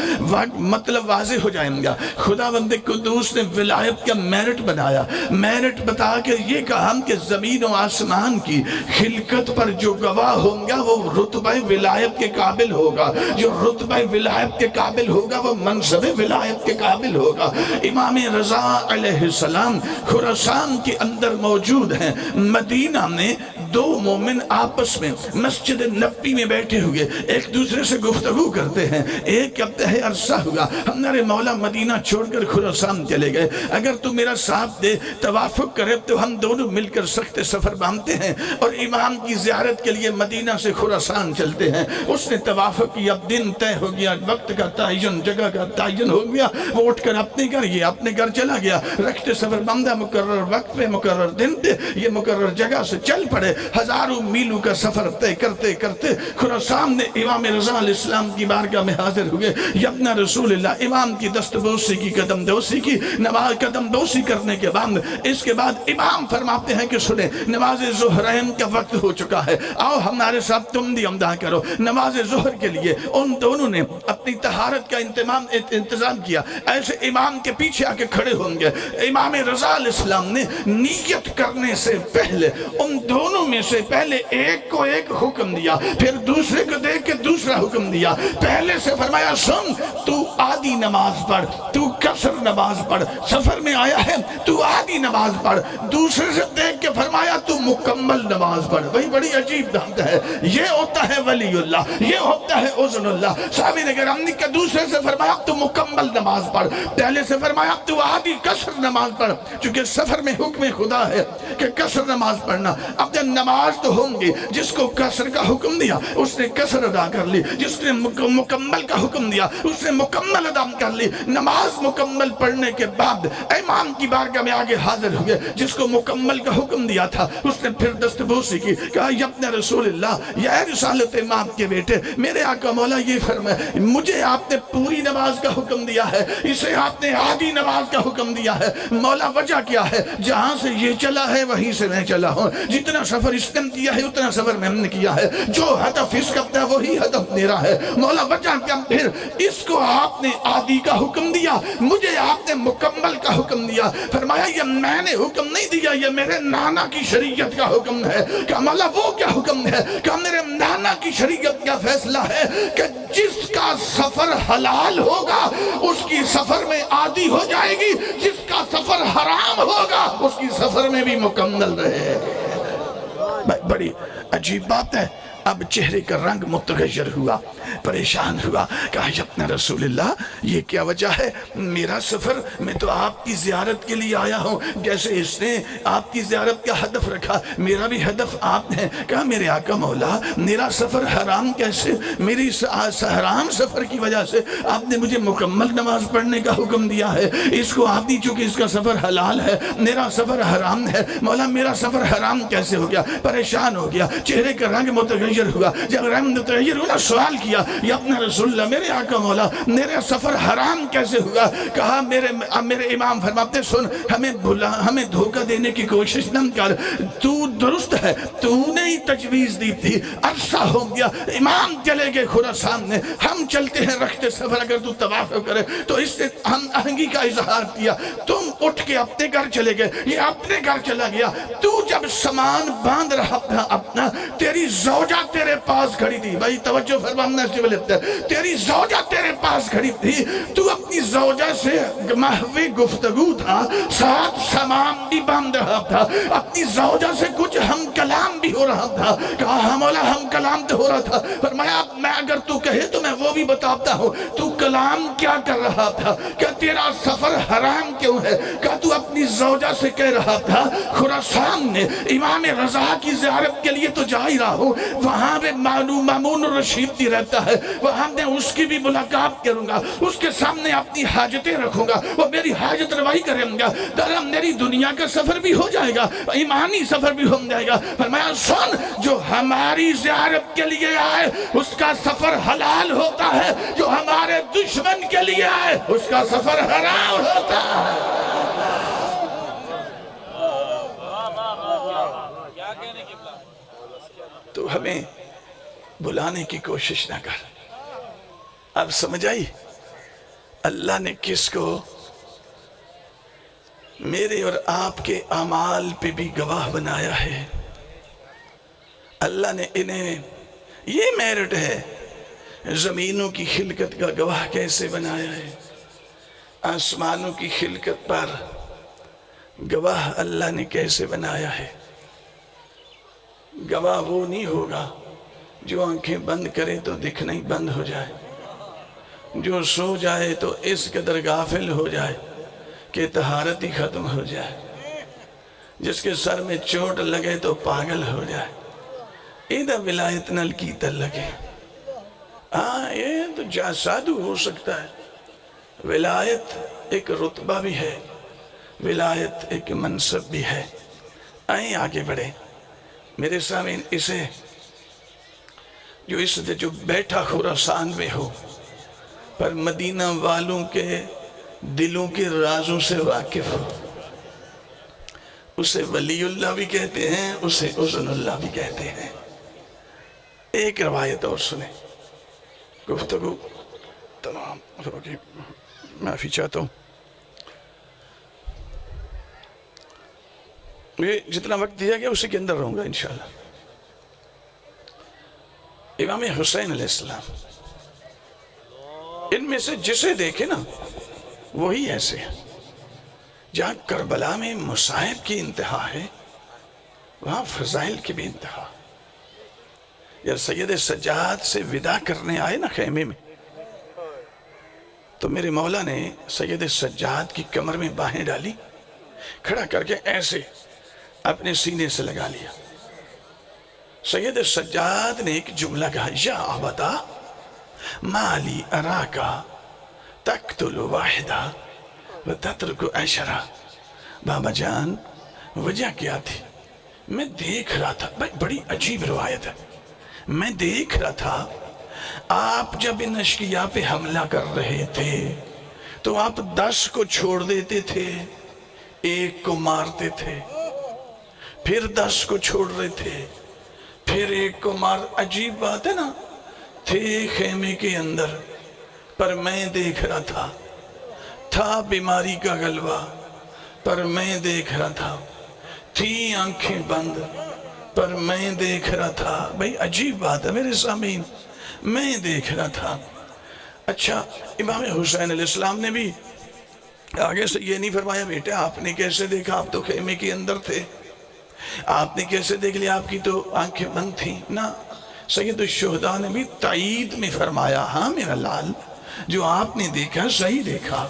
مطلب واضح ہو جائیں گا۔ خداوند قدوس نے ولایت کا میرٹ بنایا، میرٹ بتا کے یہ کہا کہ زمین و آسمان کی خلقت پر جو گواہ ہوں گا وہ رتبہ ولایت کے قابل ہوگا، جو رتبہ ولایت کے قابل ہوگا وہ منصب ولایت کے قابل ہوگا۔ امام رضا علیہ السلام خراسان کے اندر موجود ہیں، مدینہ میں دو مومن آپس میں مسجد نبی میں بیٹھے ہوئے ایک دوسرے سے گفتگو کرتے ہیں. ایک ہفتہ عرصہ ہوا ہمارے مولا مدینہ چھوڑ کر خراسان چلے گئے. اگر تو میرا ساتھ دے توافق کرے تو ہم دونوں مل کر سخت سفر باندھتے ہیں اور امام کی زیارت کے لیے مدینہ سے خراسان چلتے ہیں. اس نے توافق کیا. دن طے ہو گیا, وقت کا تعین, جگہ کا تعین ہو گیا. وہ اٹھ کر اپنے گھر یہ اپنے گھر چلا گیا. رکھتے سفر باندھا, مقرر وقت پہ مقرر دن پہ یہ مقرر جگہ سے چل پڑے. ہزاروں میلوں کا سفر طے کرتے کرتے خراسان نے امام رضا علیہ السلام کی بارگاہ میں حاضر ہوئے. یبنا رسول اللہ, امام کی دست بوسی کی, قدم دوسی کی. نماز قدم دوسی کرنے کے بعد اس کے بعد امام فرماتے ہیں کہ سنیں, نماز ظہرین کا وقت ہو چکا ہے, آؤ ہمارے ساتھ تم بھی امدا کرو. نماز ظہر کے لیے ان دونوں نے اپنی طہارت کا انتظام کیا. ایسے امام کے پیچھے آ کے کھڑے ہوں گے. امام رضا علیہ السلام نے نیت کرنے سے پہلے ان دونوں میں سے پہلے ایک کو ایک حکم دیا, پھر دوسرے کو دیکھ کے دوسرا حکم دیا. پہلے سے فرمایا سن, تو آدھی نماز پڑھ, تو قصر نماز پڑھ, سفر میں آیا ہے تو آدھی نماز پڑھ. دوسرے سے دیکھ کے فرمایا تو مکمل نماز پڑھ. بھئی بڑی عجیب بات ہے. یہ ہوتا ہے ولی اللہ, یہ ہوتا ہے اذن اللہ. صحابی نے کرام نے دوسرے سے فرمایا تو مکمل نماز پڑھ, پہلے سے فرمایا تو آدھی قصر نماز پڑھ. چونکہ سفر میں حکم خدا ہے کہ قصر نماز پڑھنا. اب جب نماز تو ہوں گی, جس کو قصر کا حکم دیا اس نے قصر ادا کر لی, جس نے مکمل کا حکم دیا اس نے مکمل ادا کر لی. نماز مکمل پڑھنے کے بعد امام کی بارگاہ میں آگے حاضر ہوئے. جس کو مکمل کا حکم دیا تھا اس نے پھر دست بوسی کی, کہا یا ابن رسول اللہ, یا رسالت امام کے بیٹے, میرے آقا مولا یہ فرمائے, مجھے آپ نے پوری نماز کا حکم دیا ہے, اسے آپ نے آدھی نماز کا حکم دیا ہے. مولا وجہ کیا ہے؟ جہاں سے یہ چلا ہے وہیں سے میں چلا ہوں. جتنا سفر اس نے کیا ہے اتنا سفر میں نے کیا ہے. جو ہدف اس کا تھا وہی ہدف میرا ہے. مولا وجہ کیا؟ پھر اس کو آپ نے آدھی کا حکم دیا, مجھے آپ نے مکمل کا حکم دیا. فرمایا یہ میں نے حکم نہیں دیا, یہ میرے نانا کی شریعت کا حکم ہے. کہ مولا وہ کیا حکم ہے؟ کہ میرے نانا کی شریعت کا فیصلہ ہے کہ جس کا سفر حلال ہوگا اس کی سفر میں آدھی ہو جائے گی, جس کا سفر حرام ہوگا اس کی سفر میں بھی مکمل رہے. بڑی عجیب بات ہے. اب چہرے کا رنگ متغیر ہوا, پریشان ہوا, کہا یا ابن رسول اللہ یہ کیا وجہ ہے؟ میرا سفر, میں تو آپ کی زیارت کے لیے آیا ہوں, جیسے اس نے آپ کی زیارت کا ہدف رکھا میرا بھی ہدف آپ ہے. کہا میرے آقا مولا میرا سفر حرام کیسے؟ میری حرام سفر کی وجہ سے آپ نے مجھے مکمل نماز پڑھنے کا حکم دیا ہے, اس کو آپ نہیں, چونکہ اس کا سفر حلال ہے, میرا سفر حرام ہے. مولا میرا سفر حرام کیسے ہو گیا؟ پریشان ہو گیا, چہرے کا رنگ متغیر ہوا. جب رنگ متغیر ہوا سوال کیا, یا اپنا رسول اللہ میرے آقا مولا میرا سفر حرام کیسے ہوا؟ کہا میرے امام فرماتے سن, ہمیں دھوکہ دینے کی کوشش نہ کر, تو درست ہے, تو نے ہی تجویز دی تھی. عرصہ ہو گیا, امام چلے گئے خراسان میں, ہم چلتے ہیں رکھتے سفر, اگر تو طواف کرے تو اس نے ہم آہنگی کا اظہار کیا. تم اٹھ کے اپنے گھر چلے گئے, یہ اپنے گھر چلا گیا. تو جب سامان باندھ رہا تھا اپنا, تیری زوجہ تیرے پاس کھڑی تھی. بھائی توجہ فرمانا اس کے لیے, تیری زوجہ تیرے پاس کھڑی تھی, تو اپنی زوجہ سے محوی گفتگو تھا, ساتھ سامان بھی باندھ رہا تھا, اپنی زوجہ سے کچھ ہم کلام بھی ہو رہا تھا. کہا ہاں مولا ہم کلام تو ہو رہا تھا. فرمایا میں اگر تو کہے تو میں وہ بھی بتاتا ہوں, تو کلام کیا کر رہا تھا؟ کہ تیرا سفر حرام کیوں ہے؟ کہ تو اپنی زوجہ سے کہہ رہا تھا خراسان میں امام رضا کی زیارت کے لیے تو جا ہی رہا ہوں, وہاں پہ مامون الرشید بھی رہتا ہے, وہاں میں اس کی بھی ملاقات کروں گا, اس کے سامنے اپنی حاجتیں رکھوں گا, وہ میری حاجت روائی کریں گا, درم میری دنیا کا سفر بھی ہو جائے گا, ایمانی سفر بھی ہو جائے گا. فرمایا سن, جو ہماری زیارت کے لیے آئے اس کا سفر حلال ہوتا ہے, جو ہمارے دشمن کے لیے آئے اس کا سفر حرام ہوتا ہے. تو ہمیں بلانے کی کوشش نہ کر. اب سمجھ آئی اللہ نے کس کو میرے اور آپ کے اعمال پہ بھی گواہ بنایا ہے. اللہ نے انہیں, یہ میرٹ ہے, زمینوں کی خلقت کا گواہ کیسے بنایا ہے, آسمانوں کی خلقت پر گواہ اللہ نے کیسے بنایا ہے. گواہ وہ نہیں ہوگا جو آنکھیں بند کرے تو دکھنا ہی بند ہو جائے، جو سو جائے تو اس قدر غافل ہو جائے کہ طہارت ہی ختم ہو جائے، جس کے سر میں چوٹ لگے تو پاگل ہو جائے، ایدہ ولایت نل کی تل لگے۔ ہاں یہ تو جاسادو ہو سکتا ہے، ولایت ایک رتبہ بھی ہے، ولایت ایک منصب بھی ہے۔ آئیں آگے بڑھیں میرے سامعین، اسے جو بیٹھا خراسان میں ہو پر مدینہ والوں کے دلوں کے رازوں سے واقف ہو، اسے ولی اللہ بھی کہتے ہیں، اسے اذن اللہ بھی کہتے ہیں۔ ایک روایت اور سنیں، گفتگو تمام ہوگی، معافی چاہتا ہوں۔ یہ جتنا وقت دیا گیا اسی کے اندر رہوں گا انشاءاللہ۔ امام حسین علیہ السلام، ان میں سے جسے دیکھے نا وہی ایسے ہیں۔ جہاں کربلا میں مصائب کی انتہا ہے وہاں فضائل کی بھی انتہا۔ یا سید سجاد سے وداع کرنے آئے نا خیمے میں، تو میرے مولا نے سید سجاد کی کمر میں باہیں ڈالی، کھڑا کر کے ایسے اپنے سینے سے لگا لیا۔ سید سجاد نے ایک جملہ کہا، یا عبدا مالی اراکا تقتل واحدہ وتترک عشرہ۔ بابا جان وجہ کیا تھی؟ میں دیکھ رہا تھا، بڑی عجیب روایت ہے، میں دیکھ رہا تھا آپ جب ان اشقیاء پہ حملہ کر رہے تھے تو آپ 10 کو چھوڑ دیتے تھے، ایک کو مارتے تھے، پھر 10 کو چھوڑ رہے تھے، پھر ایک کو مار۔ عجیب بات ہے نا، تھے خیمے کے اندر پر میں دیکھ رہا تھا بیماری کا غلبہ پر میں دیکھ رہا تھا، تھی آنکھیں بند پر میں دیکھ رہا تھا۔ بھئی عجیب بات ہے میرے سامعین، میں دیکھ رہا تھا۔ اچھا، امام حسین علیہ السلام نے بھی آگے سے یہ نہیں فرمایا بیٹے آپ نے کیسے دیکھا، آپ تو خیمے کے اندر تھے، آپ نے کیسے دیکھ لیا، آپ کی تو آنکھیں بند تھیں نا۔ سید الشہداء نے بھی تائید میں فرمایا، ہاں میرا لال جو آپ نے دیکھا صحیح دیکھا،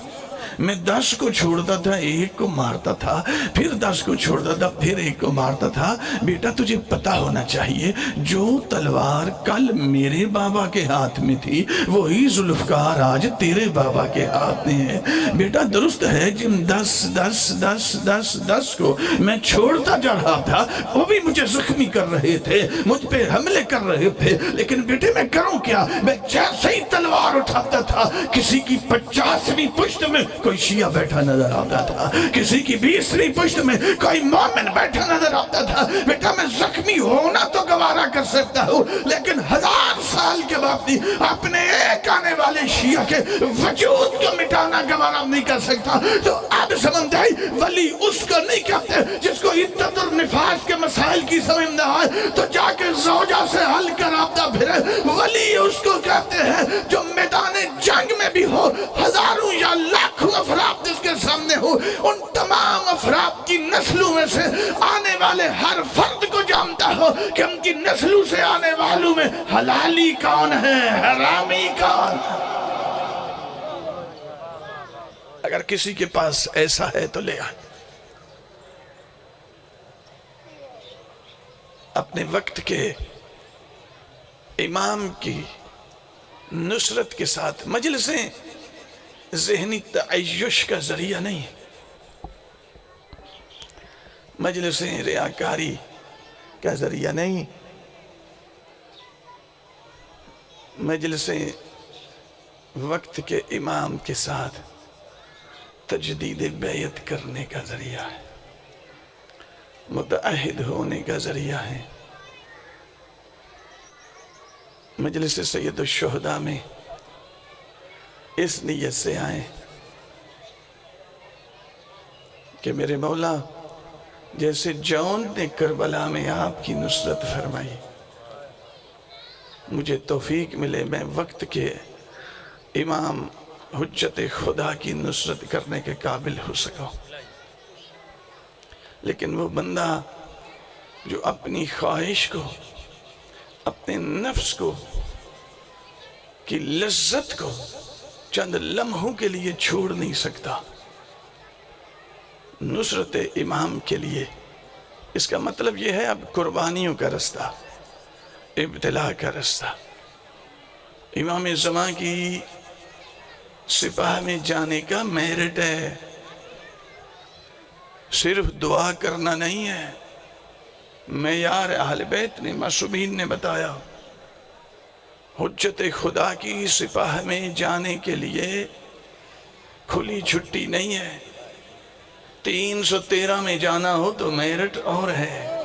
میں 10 کو چھوڑتا تھا، ایک کو مارتا تھا، پھر 10 کو چھوڑتا تھا، پھر ایک کو مارتا تھا۔ بیٹا تجھے پتا ہونا چاہیے جو تلوار کل میرے بابا کے ہاتھ میں تھی وہی ذوالفقار آج تیرے بابا کے ہاتھ میں ہے۔ بیٹا درست ہے جن 10 کو میں چھوڑتا جا رہا تھا وہ بھی مجھے زخمی کر رہے تھے، مجھ پہ حملے کر رہے تھے، لیکن بیٹے میں کروں کیا؟ میں جیسے ہی تلوار اٹھاتا تھا کسی کی 50ویں پشت میں کوئی شیعہ بیٹھا نظر آتا تھا، کسی کی 20ویں پشت میں کوئی مومن بیٹھا نظر آتا تھا۔ بیٹا میں زخمی ہونا تو گوارا کر سکتا ہوں، لیکن 1000 سال کے بعد بھی اپنے ایک آنے والے شیعہ کے وجود کو مٹانا گوارا نہیں کر سکتا۔ تو اب سمجھ آئی ولی اس کو نہیں کہتے جس کو عدت اور نفاس کے مسائل کی سمجھ نہ آئے تو جا کے زوجہ سے حل کر آتا پھرے۔ ولی اس کو کہتے ہیں جو میدان جنگ میں بھی ہو، ہزاروں یا لاکھوں افراد جس کے سامنے ہو، ان تمام افراد کی نسلوں میں سے آنے والے ہر فرد کو جانتا ہو کہ ان کی نسلوں سے آنے والوں میں حلالی کون ہے، حرامی کون ہے۔ اگر کسی کے پاس ایسا ہے تو لے آئے۔ اپنے وقت کے امام کی نصرت کے ساتھ مجلسیں ذہنی تعیش کا ذریعہ نہیں، مجلسیں ریاکاری کا ذریعہ نہیں، مجلسیں وقت کے امام کے ساتھ تجدید بیعت کرنے کا ذریعہ ہے، متعہد ہونے کا ذریعہ ہے۔ مجلس سید الشہداء میں اس نیت سے آئیں کہ میرے مولا جیسے جون نے کربلا میں آپ کی نصرت فرمائی، مجھے توفیق ملے میں وقت کے امام حجت خدا کی نصرت کرنے کے قابل ہو سکا۔ لیکن وہ بندہ جو اپنی خواہش کو، اپنے نفس کو کی لذت کو چند لمحوں کے لیے چھوڑ نہیں سکتا، نصرت امام کے لیے۔ اس کا مطلب یہ ہے اب قربانیوں کا رستہ، ابتلاء کا رستہ۔ امام زمان کی سپاہ میں جانے کا میرٹ ہے، صرف دعا کرنا نہیں ہے۔ معیار اہل بیت نے، معصومین نے بتایا، حجت خدا کی سپاہ میں جانے کے لیے کھلی چھٹی نہیں ہے۔ 313 میں جانا ہو تو میرٹ اور ہے،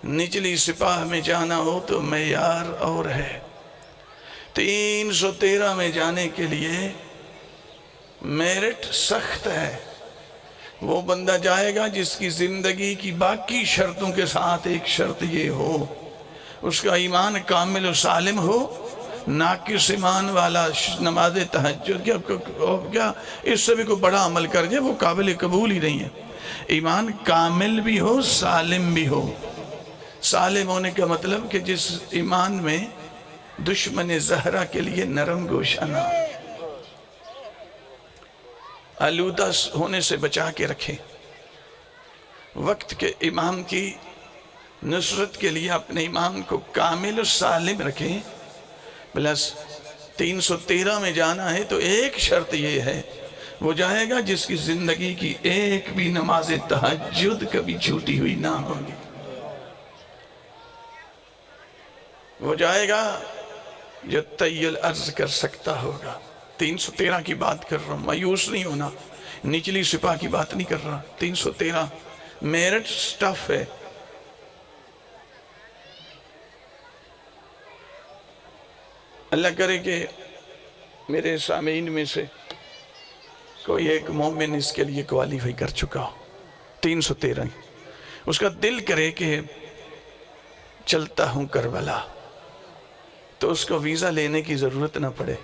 نچلی سپاہ میں جانا ہو تو معیار اور ہے۔ 313 میں جانے کے لیے میرٹ سخت ہے۔ وہ بندہ جائے گا جس کی زندگی کی باقی شرطوں کے ساتھ ایک شرط یہ ہو، اس کا ایمان کامل و سالم ہو، ناقص ایمان والا نماز تہجد کیا اس سے بھی کوئی بڑا عمل کر جائے وہ قابل قبول ہی نہیں ہے۔ ایمان کامل بھی ہو، سالم بھی ہو۔ سالم ہونے کا مطلب کہ جس ایمان میں دشمن زہرہ کے لیے نرم گوشہ نہ ہو، آلودہ ہونے سے بچا کے رکھیں، وقت کے امام کی نصرت کے لیے اپنے ایمان کو کامل و سالم رکھیں۔ پلس 313 میں جانا ہے تو ایک شرط یہ ہے، وہ جائے گا جس کی زندگی کی ایک بھی نماز تہجد کبھی چھوٹی ہوئی نہ ہوگی۔ وہ جائے گا جو طی الارض کر سکتا ہوگا۔ 313 کی بات کر رہا ہوں، مایوس نہیں ہونا، نچلی سپاہ کی بات نہیں کر رہا۔ 313 میرٹ سٹف ہے۔ اللہ کرے کہ میرے سامعین میں سے کوئی ایک مومن اس کے لیے کوالیفائی کر چکا ہو۔ 313 اس کا دل کرے کہ چلتا ہوں کربلا، تو اس کو ویزا لینے کی ضرورت نہ پڑے،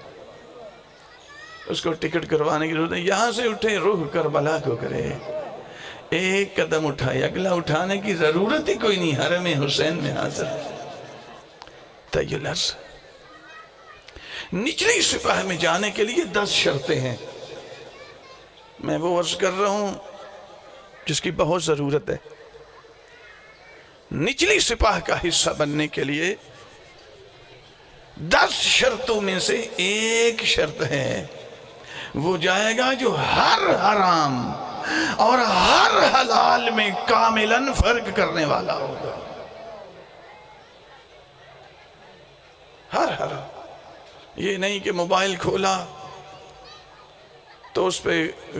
اس کو ٹکٹ کروانے کی ضرورت نہیں، یہاں سے اٹھے روح کربلا کو کرے، ایک قدم اٹھائے، اگلا اٹھانے کی ضرورت ہی کوئی نہیں، حرم حسین میں حاضر۔ طی الارض نچلی سپاہ میں جانے کے لیے 10 شرطیں ہیں۔ میں وہ عرض کر رہا ہوں جس کی بہت ضرورت ہے۔ نچلی سپاہ کا حصہ بننے کے لیے 10 شرطوں میں سے ایک شرط ہے، وہ جائے گا جو ہر حرام اور ہر حلال میں کاملاً فرق کرنے والا ہوگا۔ ہر حرام، یہ نہیں کہ موبائل کھولا تو اس پہ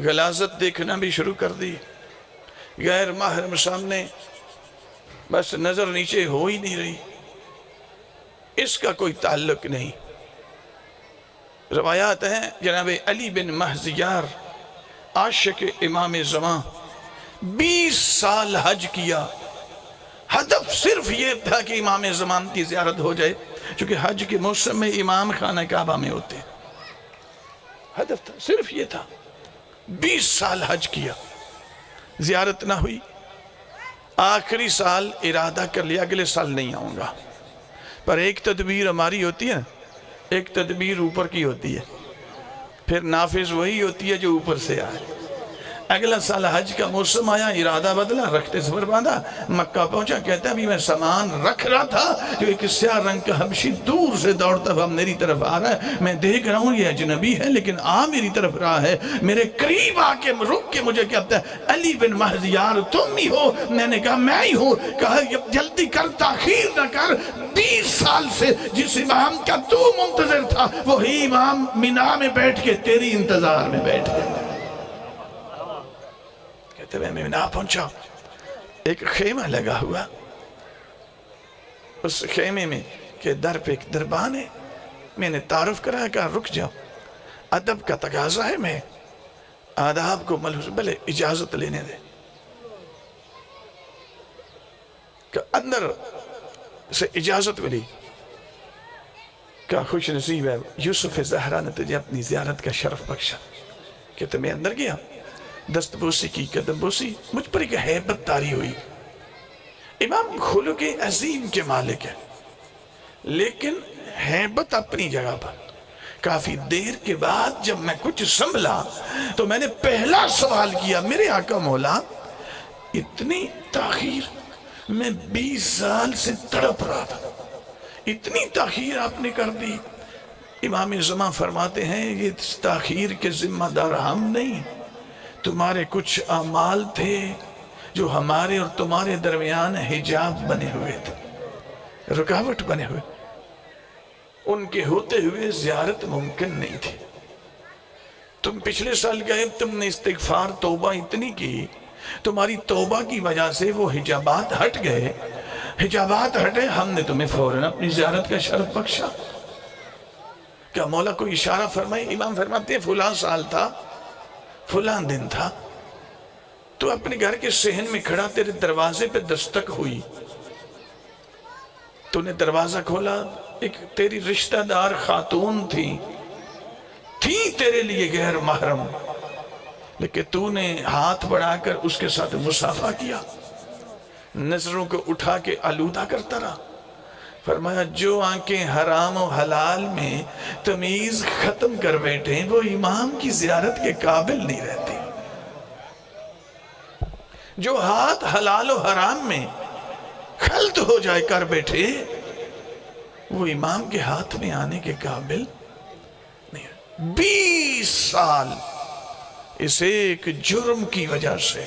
غلاظت دیکھنا بھی شروع کر دی، غیر محرم سامنے بس نظر نیچے ہو ہی نہیں رہی، اس کا کوئی تعلق نہیں۔ روایات ہیں جناب علی بن محضیار عاشق امام زمان 20 سال حج کیا، ہدف صرف یہ تھا کہ امام زمان کی زیارت ہو جائے، چونکہ حج کے موسم میں امام خانہ کعبہ میں ہوتے ہیں، ہدف تھا، صرف یہ تھا۔ 20 سال حج کیا، زیارت نہ ہوئی، آخری سال ارادہ کر لیا اگلے سال نہیں آؤں گا، پر ایک تدبیر ہماری ہوتی ہے، ایک تدبیر اوپر کی ہوتی ہے، پھر نافذ وہی ہوتی ہے جو اوپر سے آئے۔ اگلا سال حج کا موسم آیا، ارادہ بدلا، رکھتے سفر باندھا، مکہ پہنچا، کہتا ہے ابھی میں سامان رکھ رہا تھا جو ایک سیاہ رنگ کا حبشی دور سے دوڑتا ہوا میری طرف آ رہا ہے، میں دیکھ رہا ہوں یہ اجنبی ہے لیکن میری طرف رہا ہے، میرے قریب آ کے رک کے مجھے کہتا ہے علی بن محضیار تم ہی ہو؟ میں نے کہا میں ہی ہوں۔ کہا جلدی کر، تاخیر نہ کر، 20 سال سے جس امام کا تو منتظر تھا وہی امام مینا میں بیٹھ کے تیری انتظار میں بیٹھ گیا۔ کہتے ہیں میں مینا پہنچا، ایک خیمہ لگا ہوا، اس خیمے میں کہ در پہ ایک دربان ہے، میں نے تعارف کرا، کہا رک جاؤ، ادب کا تقاضا ہے، میں آداب کو ملحوظ، بلے اجازت لینے دے۔ کہ اندر سے اجازت ملی، کہا خوش نصیب ہے، یوسف زہرا نے تجھے اپنی زیارت کا شرف بخشا۔ کہتے میں اندر گیا، دست بوسی کی، قدم بوسی، مجھ پر ایک حیبت طاری ہوئی، امام خلق عظیم کے مالک ہے، لیکن ہیبت اپنی جگہ پر۔ کافی دیر کے بعد جب میں کچھ سنبھلا تو میں نے پہلا سوال کیا، میرے آقا مولا اتنی تاخیر، میں 20 سال سے تڑپ رہا تھا، اتنی تاخیر آپ نے کر دی۔ امام زمان فرماتے ہیں یہ تاخیر کے ذمہ دار ہم نہیں، تمہارے کچھ اعمال تھے جو ہمارے اور تمہارے درمیان حجاب بنے ہوئے تھے، رکاوٹ بنے ہوئے، ان کے ہوتے ہوئے زیارت ممکن نہیں تھی۔ تم پچھلے سال گئے، تم نے استغفار توبہ اتنی کی، تمہاری توبہ کی وجہ سے وہ حجابات ہٹ گئے، حجابات ہٹے، ہم نے تمہیں فوراً اپنی زیارت کا شرف بخشا۔ کیا مولا کوئی اشارہ فرمائے؟ امام فرماتے ہیں فلاں سال تھا، فلاں دن تھا، تو اپنے گھر کے صحن میں کھڑا، تیرے دروازے پہ دستک ہوئی، تو نے دروازہ کھولا، ایک تیری رشتہ دار خاتون تھی تیرے لیے غیر محرم، لیکن تو نے ہاتھ بڑھا کر اس کے ساتھ مصافحہ کیا، نظروں کو اٹھا کے آلودہ کرتا رہا۔ فرمایا جو آنکھیں حرام و حلال میں تمیز ختم کر بیٹھے وہ امام کی زیارت کے قابل نہیں رہتی، جو ہاتھ حلال و حرام میں خلط ہو جائے کر بیٹھے وہ امام کے ہاتھ میں آنے کے قابل نہیں ہے۔ 20 سال اس ایک جرم کی وجہ سے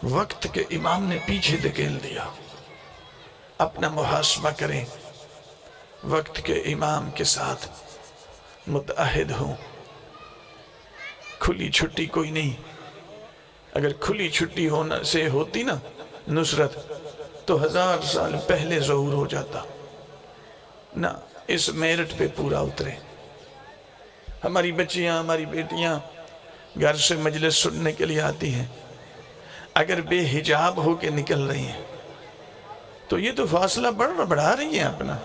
وقت کے امام نے پیچھے دھکیل دیا۔ اپنا محاسبہ کریں، وقت کے امام کے ساتھ متعہد ہوں۔ کھلی چھٹی کوئی نہیں، اگر کھلی چھٹی ہونا سے ہوتی نا نصرت تو 1000 سال پہلے ظہور ہو جاتا، نہ اس میرٹ پہ پورا اترے۔ ہماری بچیاں، ہماری بیٹیاں گھر سے مجلس سننے کے لیے آتی ہیں، اگر بے حجاب ہو کے نکل رہی ہیں تو یہ تو فاصلہ بڑھا رہی ہیں اپنا۔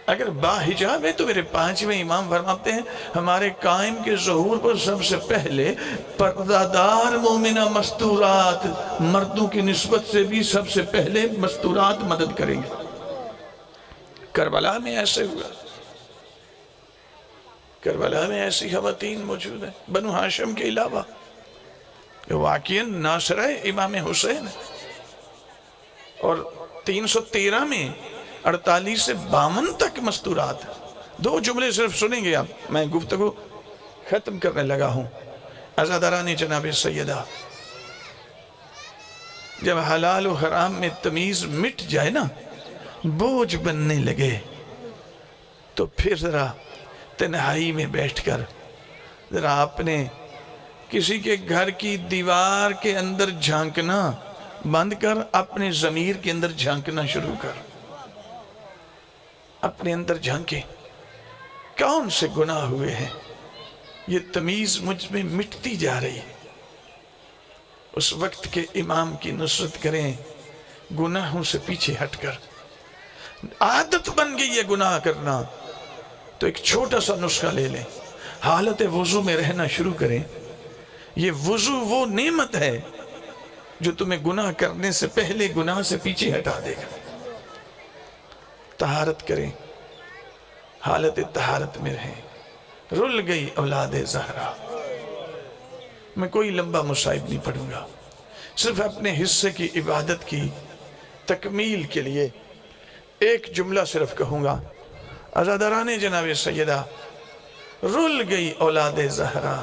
اگر با حجاب ہے تو میرے 5ویں امام فرماتے ہیں ہمارے قائم کے ظہور پر سب سے پہلے پردہ دار مومنہ مستورات، مردوں کی نسبت سے بھی سب سے پہلے مستورات مدد کریں گے۔ کربلا میں ایسے ہوا، کربلا میں ایسی خواتین موجود ہیں بنو ہاشم کے علاوہ، کہ واقعاً ناصرہ امام حسین، اور 313 میں 48 سے 52 تک مستورات۔ 2 جملے صرف سنیں گے آپ، میں گفتگو ختم کرنے لگا ہوں۔ عزاداران جناب سیدہ، جب حلال و حرام میں تمیز مٹ جائے نا، بوجھ بننے لگے، تو پھر ذرا تنہائی میں بیٹھ کر ذرا اپنے کسی کے گھر کی دیوار کے اندر جھانکنا بند کر، اپنے ضمیر کے اندر جھانکنا شروع کر۔ اپنے اندر جھانکے کون سے گناہ ہوئے ہیں، یہ تمیز مجھ میں مٹتی جا رہی ہے۔ اس وقت کے امام کی نصرت کریں، گناہوں سے پیچھے ہٹ کر۔ عادت بن گئی ہے گناہ کرنا تو ایک چھوٹا سا نسخہ لے لیں، حالت وضو میں رہنا شروع کریں۔ یہ وضو وہ نعمت ہے جو تمہیں گناہ کرنے سے پہلے گناہ سے پیچھے ہٹا دے گا۔ طہارت کریں، حالت طہارت میں رہیں۔ رل گئی اولاد زہرا۔ میں کوئی لمبا مصائب نہیں پڑھوں گا، صرف اپنے حصے کی عبادت کی تکمیل کے لیے ایک جملہ صرف کہوں گا۔ عزاداران جناب سیدہ، رل گئی اولاد زہرا،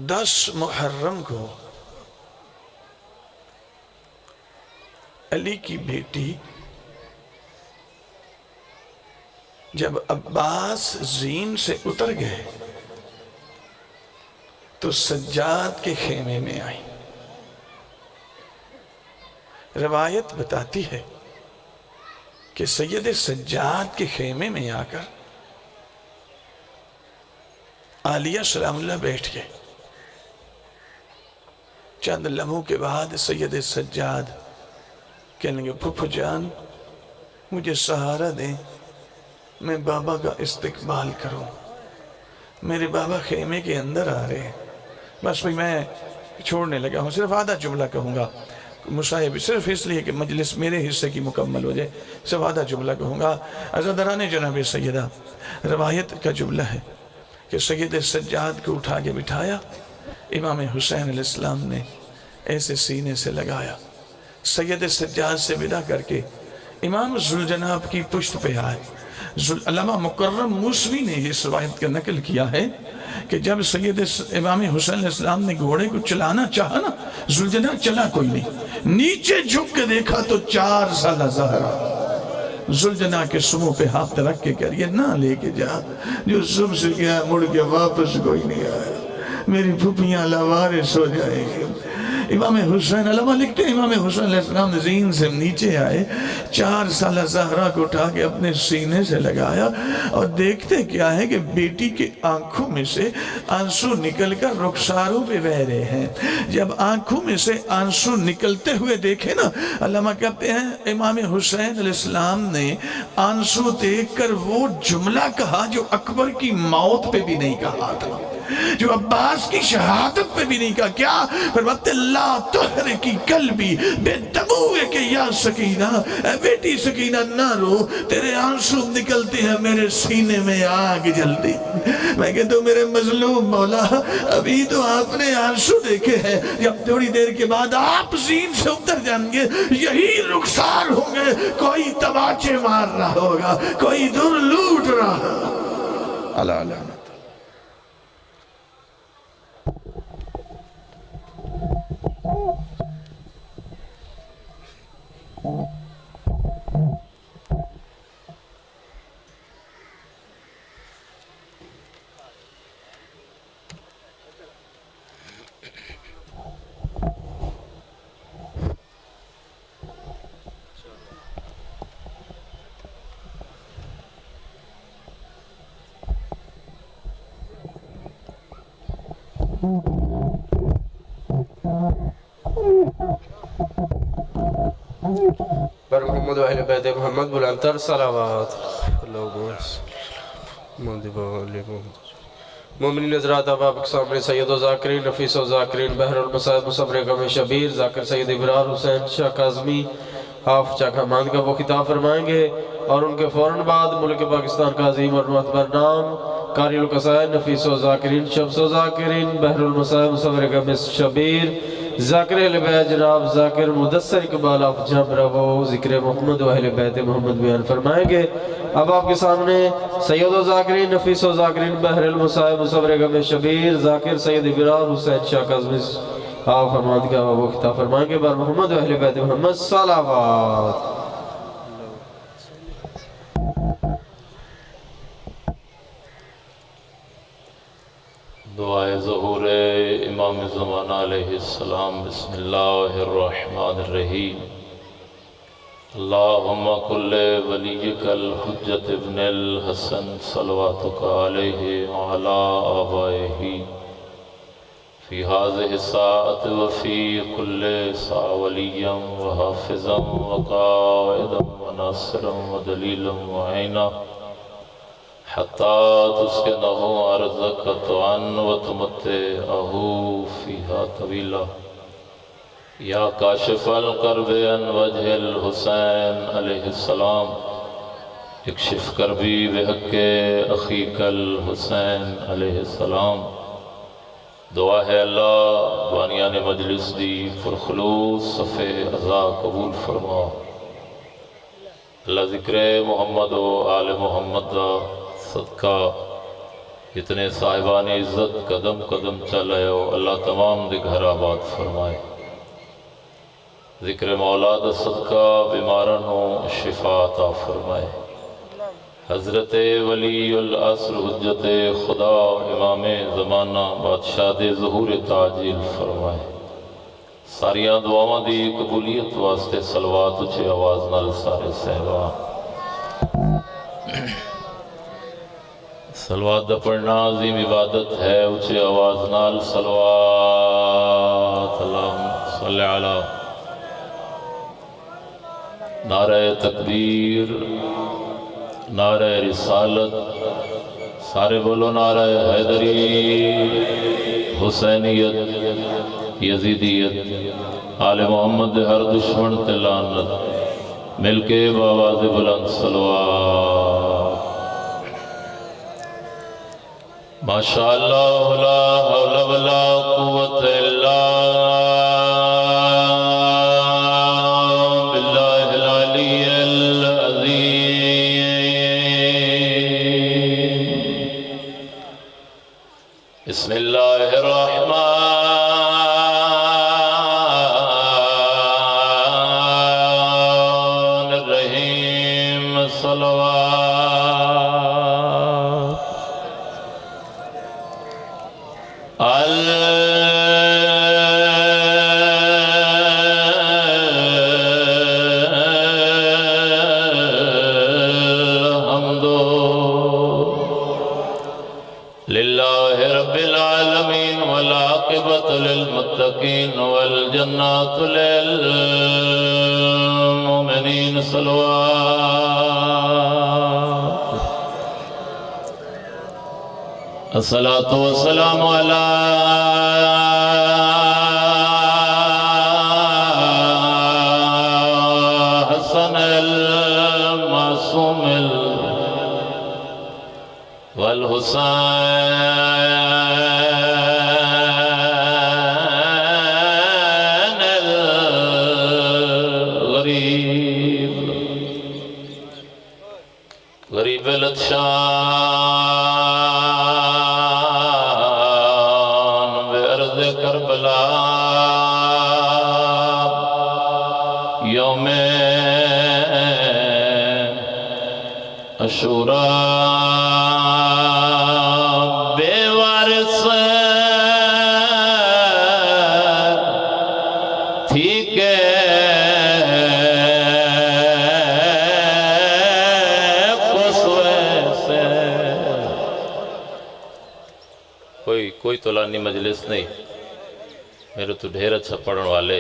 10 محرم کو علی کی بیٹی جب عباس زین سے اتر گئے تو سجاد کے خیمے میں آئی۔ روایت بتاتی ہے کہ سید سجاد کے خیمے میں آ کر عالیہ سلام اللہ بیٹھ گئے۔ چند لمحوں کے بعد سید سجاد کہنے لگے پھپھو جان مجھے سہارا دیں، میں بابا کا استقبال کروں. میرے بابا خیمے کے اندر آ رہے ہیں. بس بھئی میں چھوڑنے لگا ہوں. صرف آدھا جملہ کہوں گا مصاحب، صرف اس لیے کہ مجلس میرے حصے کی مکمل ہو جائے. صرف آدھا جملہ کہوں گا. عزاداران جناب سیدہ، روایت کا جملہ ہے کہ سید سجاد کو اٹھا کے بٹھایا، امام حسین علیہ السلام نے ایسے سینے سے لگایا، سید سجاد سے ودا کر کے امام ذوالجناب کی پشت پہ آئے. علامہ مکرم موسوی نے اس روایت کا نقل کیا ہے کہ جب سید امام حسین علیہ السلام نے گھوڑے کو چلانا چاہا نا، ذوالجناب چلا کوئی نہیں، نیچے جھک کے دیکھا تو 4 سالہ زہرا ذوالجناب کے سموں پہ ہاتھ رکھ کے کہہ رہی ہے، نہ لے کے جا، جو صبح سے گیا مڑ کے واپس کوئی نہیں آیا، میری پھپھیاں لاوارث ہو جائیں گی. امام حسین علامہ لکھتے ہیں امام حسین علیہ السلام زین سے نیچے آئے، 4 سالہ زہرا کو اٹھا کے اپنے سینے سے لگایا اور دیکھتے کیا ہے کہ بیٹی کے آنکھوں میں سے آنسو نکل کر رخساروں پہ بہ رہے ہیں. جب آنکھوں میں سے آنسو نکلتے ہوئے دیکھے نا، علامہ کہتے ہیں امام حسین علیہ السلام نے آنسو دیکھ کر وہ جملہ کہا جو اکبر کی موت پہ بھی نہیں کہا تھا، جو عباس کی شہادت پہ بھی نہیں کہا. کیا فرماتے؟ لا تحرکی قلبی بے دموے کے یا سکینہ، اے بیٹی سکینہ نہ رو، تیرے آنسو نکلتے ہیں میرے سینے میں آگ جلتی. میں کہتا ہوں میرے مظلوم مولا، ابھی تو آپ نے آنسو دیکھے ہیں، جب تھوڑی دیر کے بعد آپ زین سے اتر جائیں گے، یہی رخسار ہوں گے، کوئی تماچے مار رہا ہوگا، کوئی در لوٹ رہا. اللہ اللہ بر محمد و اہل بیت محمد بلندتر صلوات. مومنین حضرات، اب آپ کے سامنے سید و ذاکرین، نفیس و ذاکرین، بحر المصائب، مصبر غم شبیر، ذاکر سید ابرار حسین شاہ کاظمی حافظ چاک حماد کا وہ خطاب فرمائیں گے، اور ان کے فوراً بعد ملک پاکستان کا عظیم اور معتبر نام قاری القصائد، نفیس و ذاکرین، شمس و ذاکرین، بحر المصائب، مصبر غم شبیر، ذاکر اہل بیت جناب ذاکر مدثر اقبال آف جبر وہ ذکر محمد و اہل بیت محمد بیان فرمائیں گے. اب آپ کے سامنے سید و ذاکرین، نفیس و ذاکرین، بحر المصائب، مصبر غم شبیر، ذاکر سید ابرار حسین شاہ کاظمی آپ حماد کا وہ خطاب فرمائیں گے. بر محمد و اہل بیت محمد صلوات. دعائے ظہور امام زمانہ علیہ السلام. بسم اللہ الرحمن الرحیم. اللہم کل ولیک الحجت ابن الحسن صلواتک علیہ وعلا آبائہ فی هذه الساعة وفی کل ساعة ولیا وحافظا وقائدا وناصرا ودلیلا وعینا حتی تسکنہ ارضک طوعا وتمتعہ فیہا طویلا. یا کاشف القرب عن وجہ الحسین علیہ السلام اکشف کربی بحق اخیک الحسین علیہ السلام. دعا ہے اللہ بانیان مجلس دی پرخلوص صفِ عزا قبول فرما. اللہ ذکر محمد و آل محمد دا صدقہ اتنے صاحبان عزت قدم قدم چلے ہو اللہ تمام دے گھر آباد فرمائے. ذکر مولا دا صدقہ بیمارن ہو شفا عطا فرمائے. حضرت ولی العصر حجت خدا امام زمانہ بادشاہ دے ظہور تعجیل فرمائے. ساریاں دعاواں دی قبولیت واسطے صلوات اچھے آواز نال سارے صحبان. صلوات دا پڑھنا عظیم عبادت ہے، اچھے آواز نال صلوات. اللہم صلی علی. نعرہ تکبیر، نعرہ رسالت، سارے بولو نعرہ حیدری، حسینیت، یزیدیت، آل محمد ہر دشمن تے لعنت، مل کے بآواز بلند صلوات۔ ماشاءاللہ لا حول ولا قوت الا باللہ العلی العظیم۔ بسم اللہ الرحمن الرحیم، صلوات۔ الحمد للہ رب العالمین والعاقبۃ للمتقین والجنات للمؤمنین، صلوات۔ الصلاة والسلام على حسن المعصوم والحسين الغريب، غريب الشام بأرض کربلا، یوم عاشوراء، بے وارث تھی کہ کوئی طولانی مجلس نہیں، میرے تو ڈھیر اچھا پڑھن والے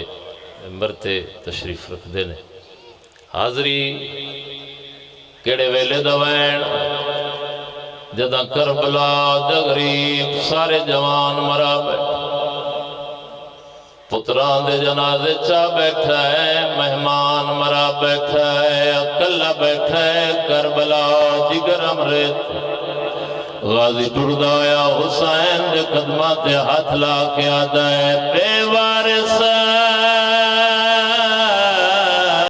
ممبر تے تشریف رکھ دینے۔ حاضری کیڑے ویلے دوائن جدہ کربلا دغریب سارے جوان مرا بیٹھا، پتران دے جنازے چاہ بیٹھا ہے، مہمان مرا بیٹھا ہے، اکلا بیٹھا ہے، کربلا جگر امرت غازی ٹردہ یا حسین دے قدمات ہاتھ لا کے آدھا ہے، بے وارث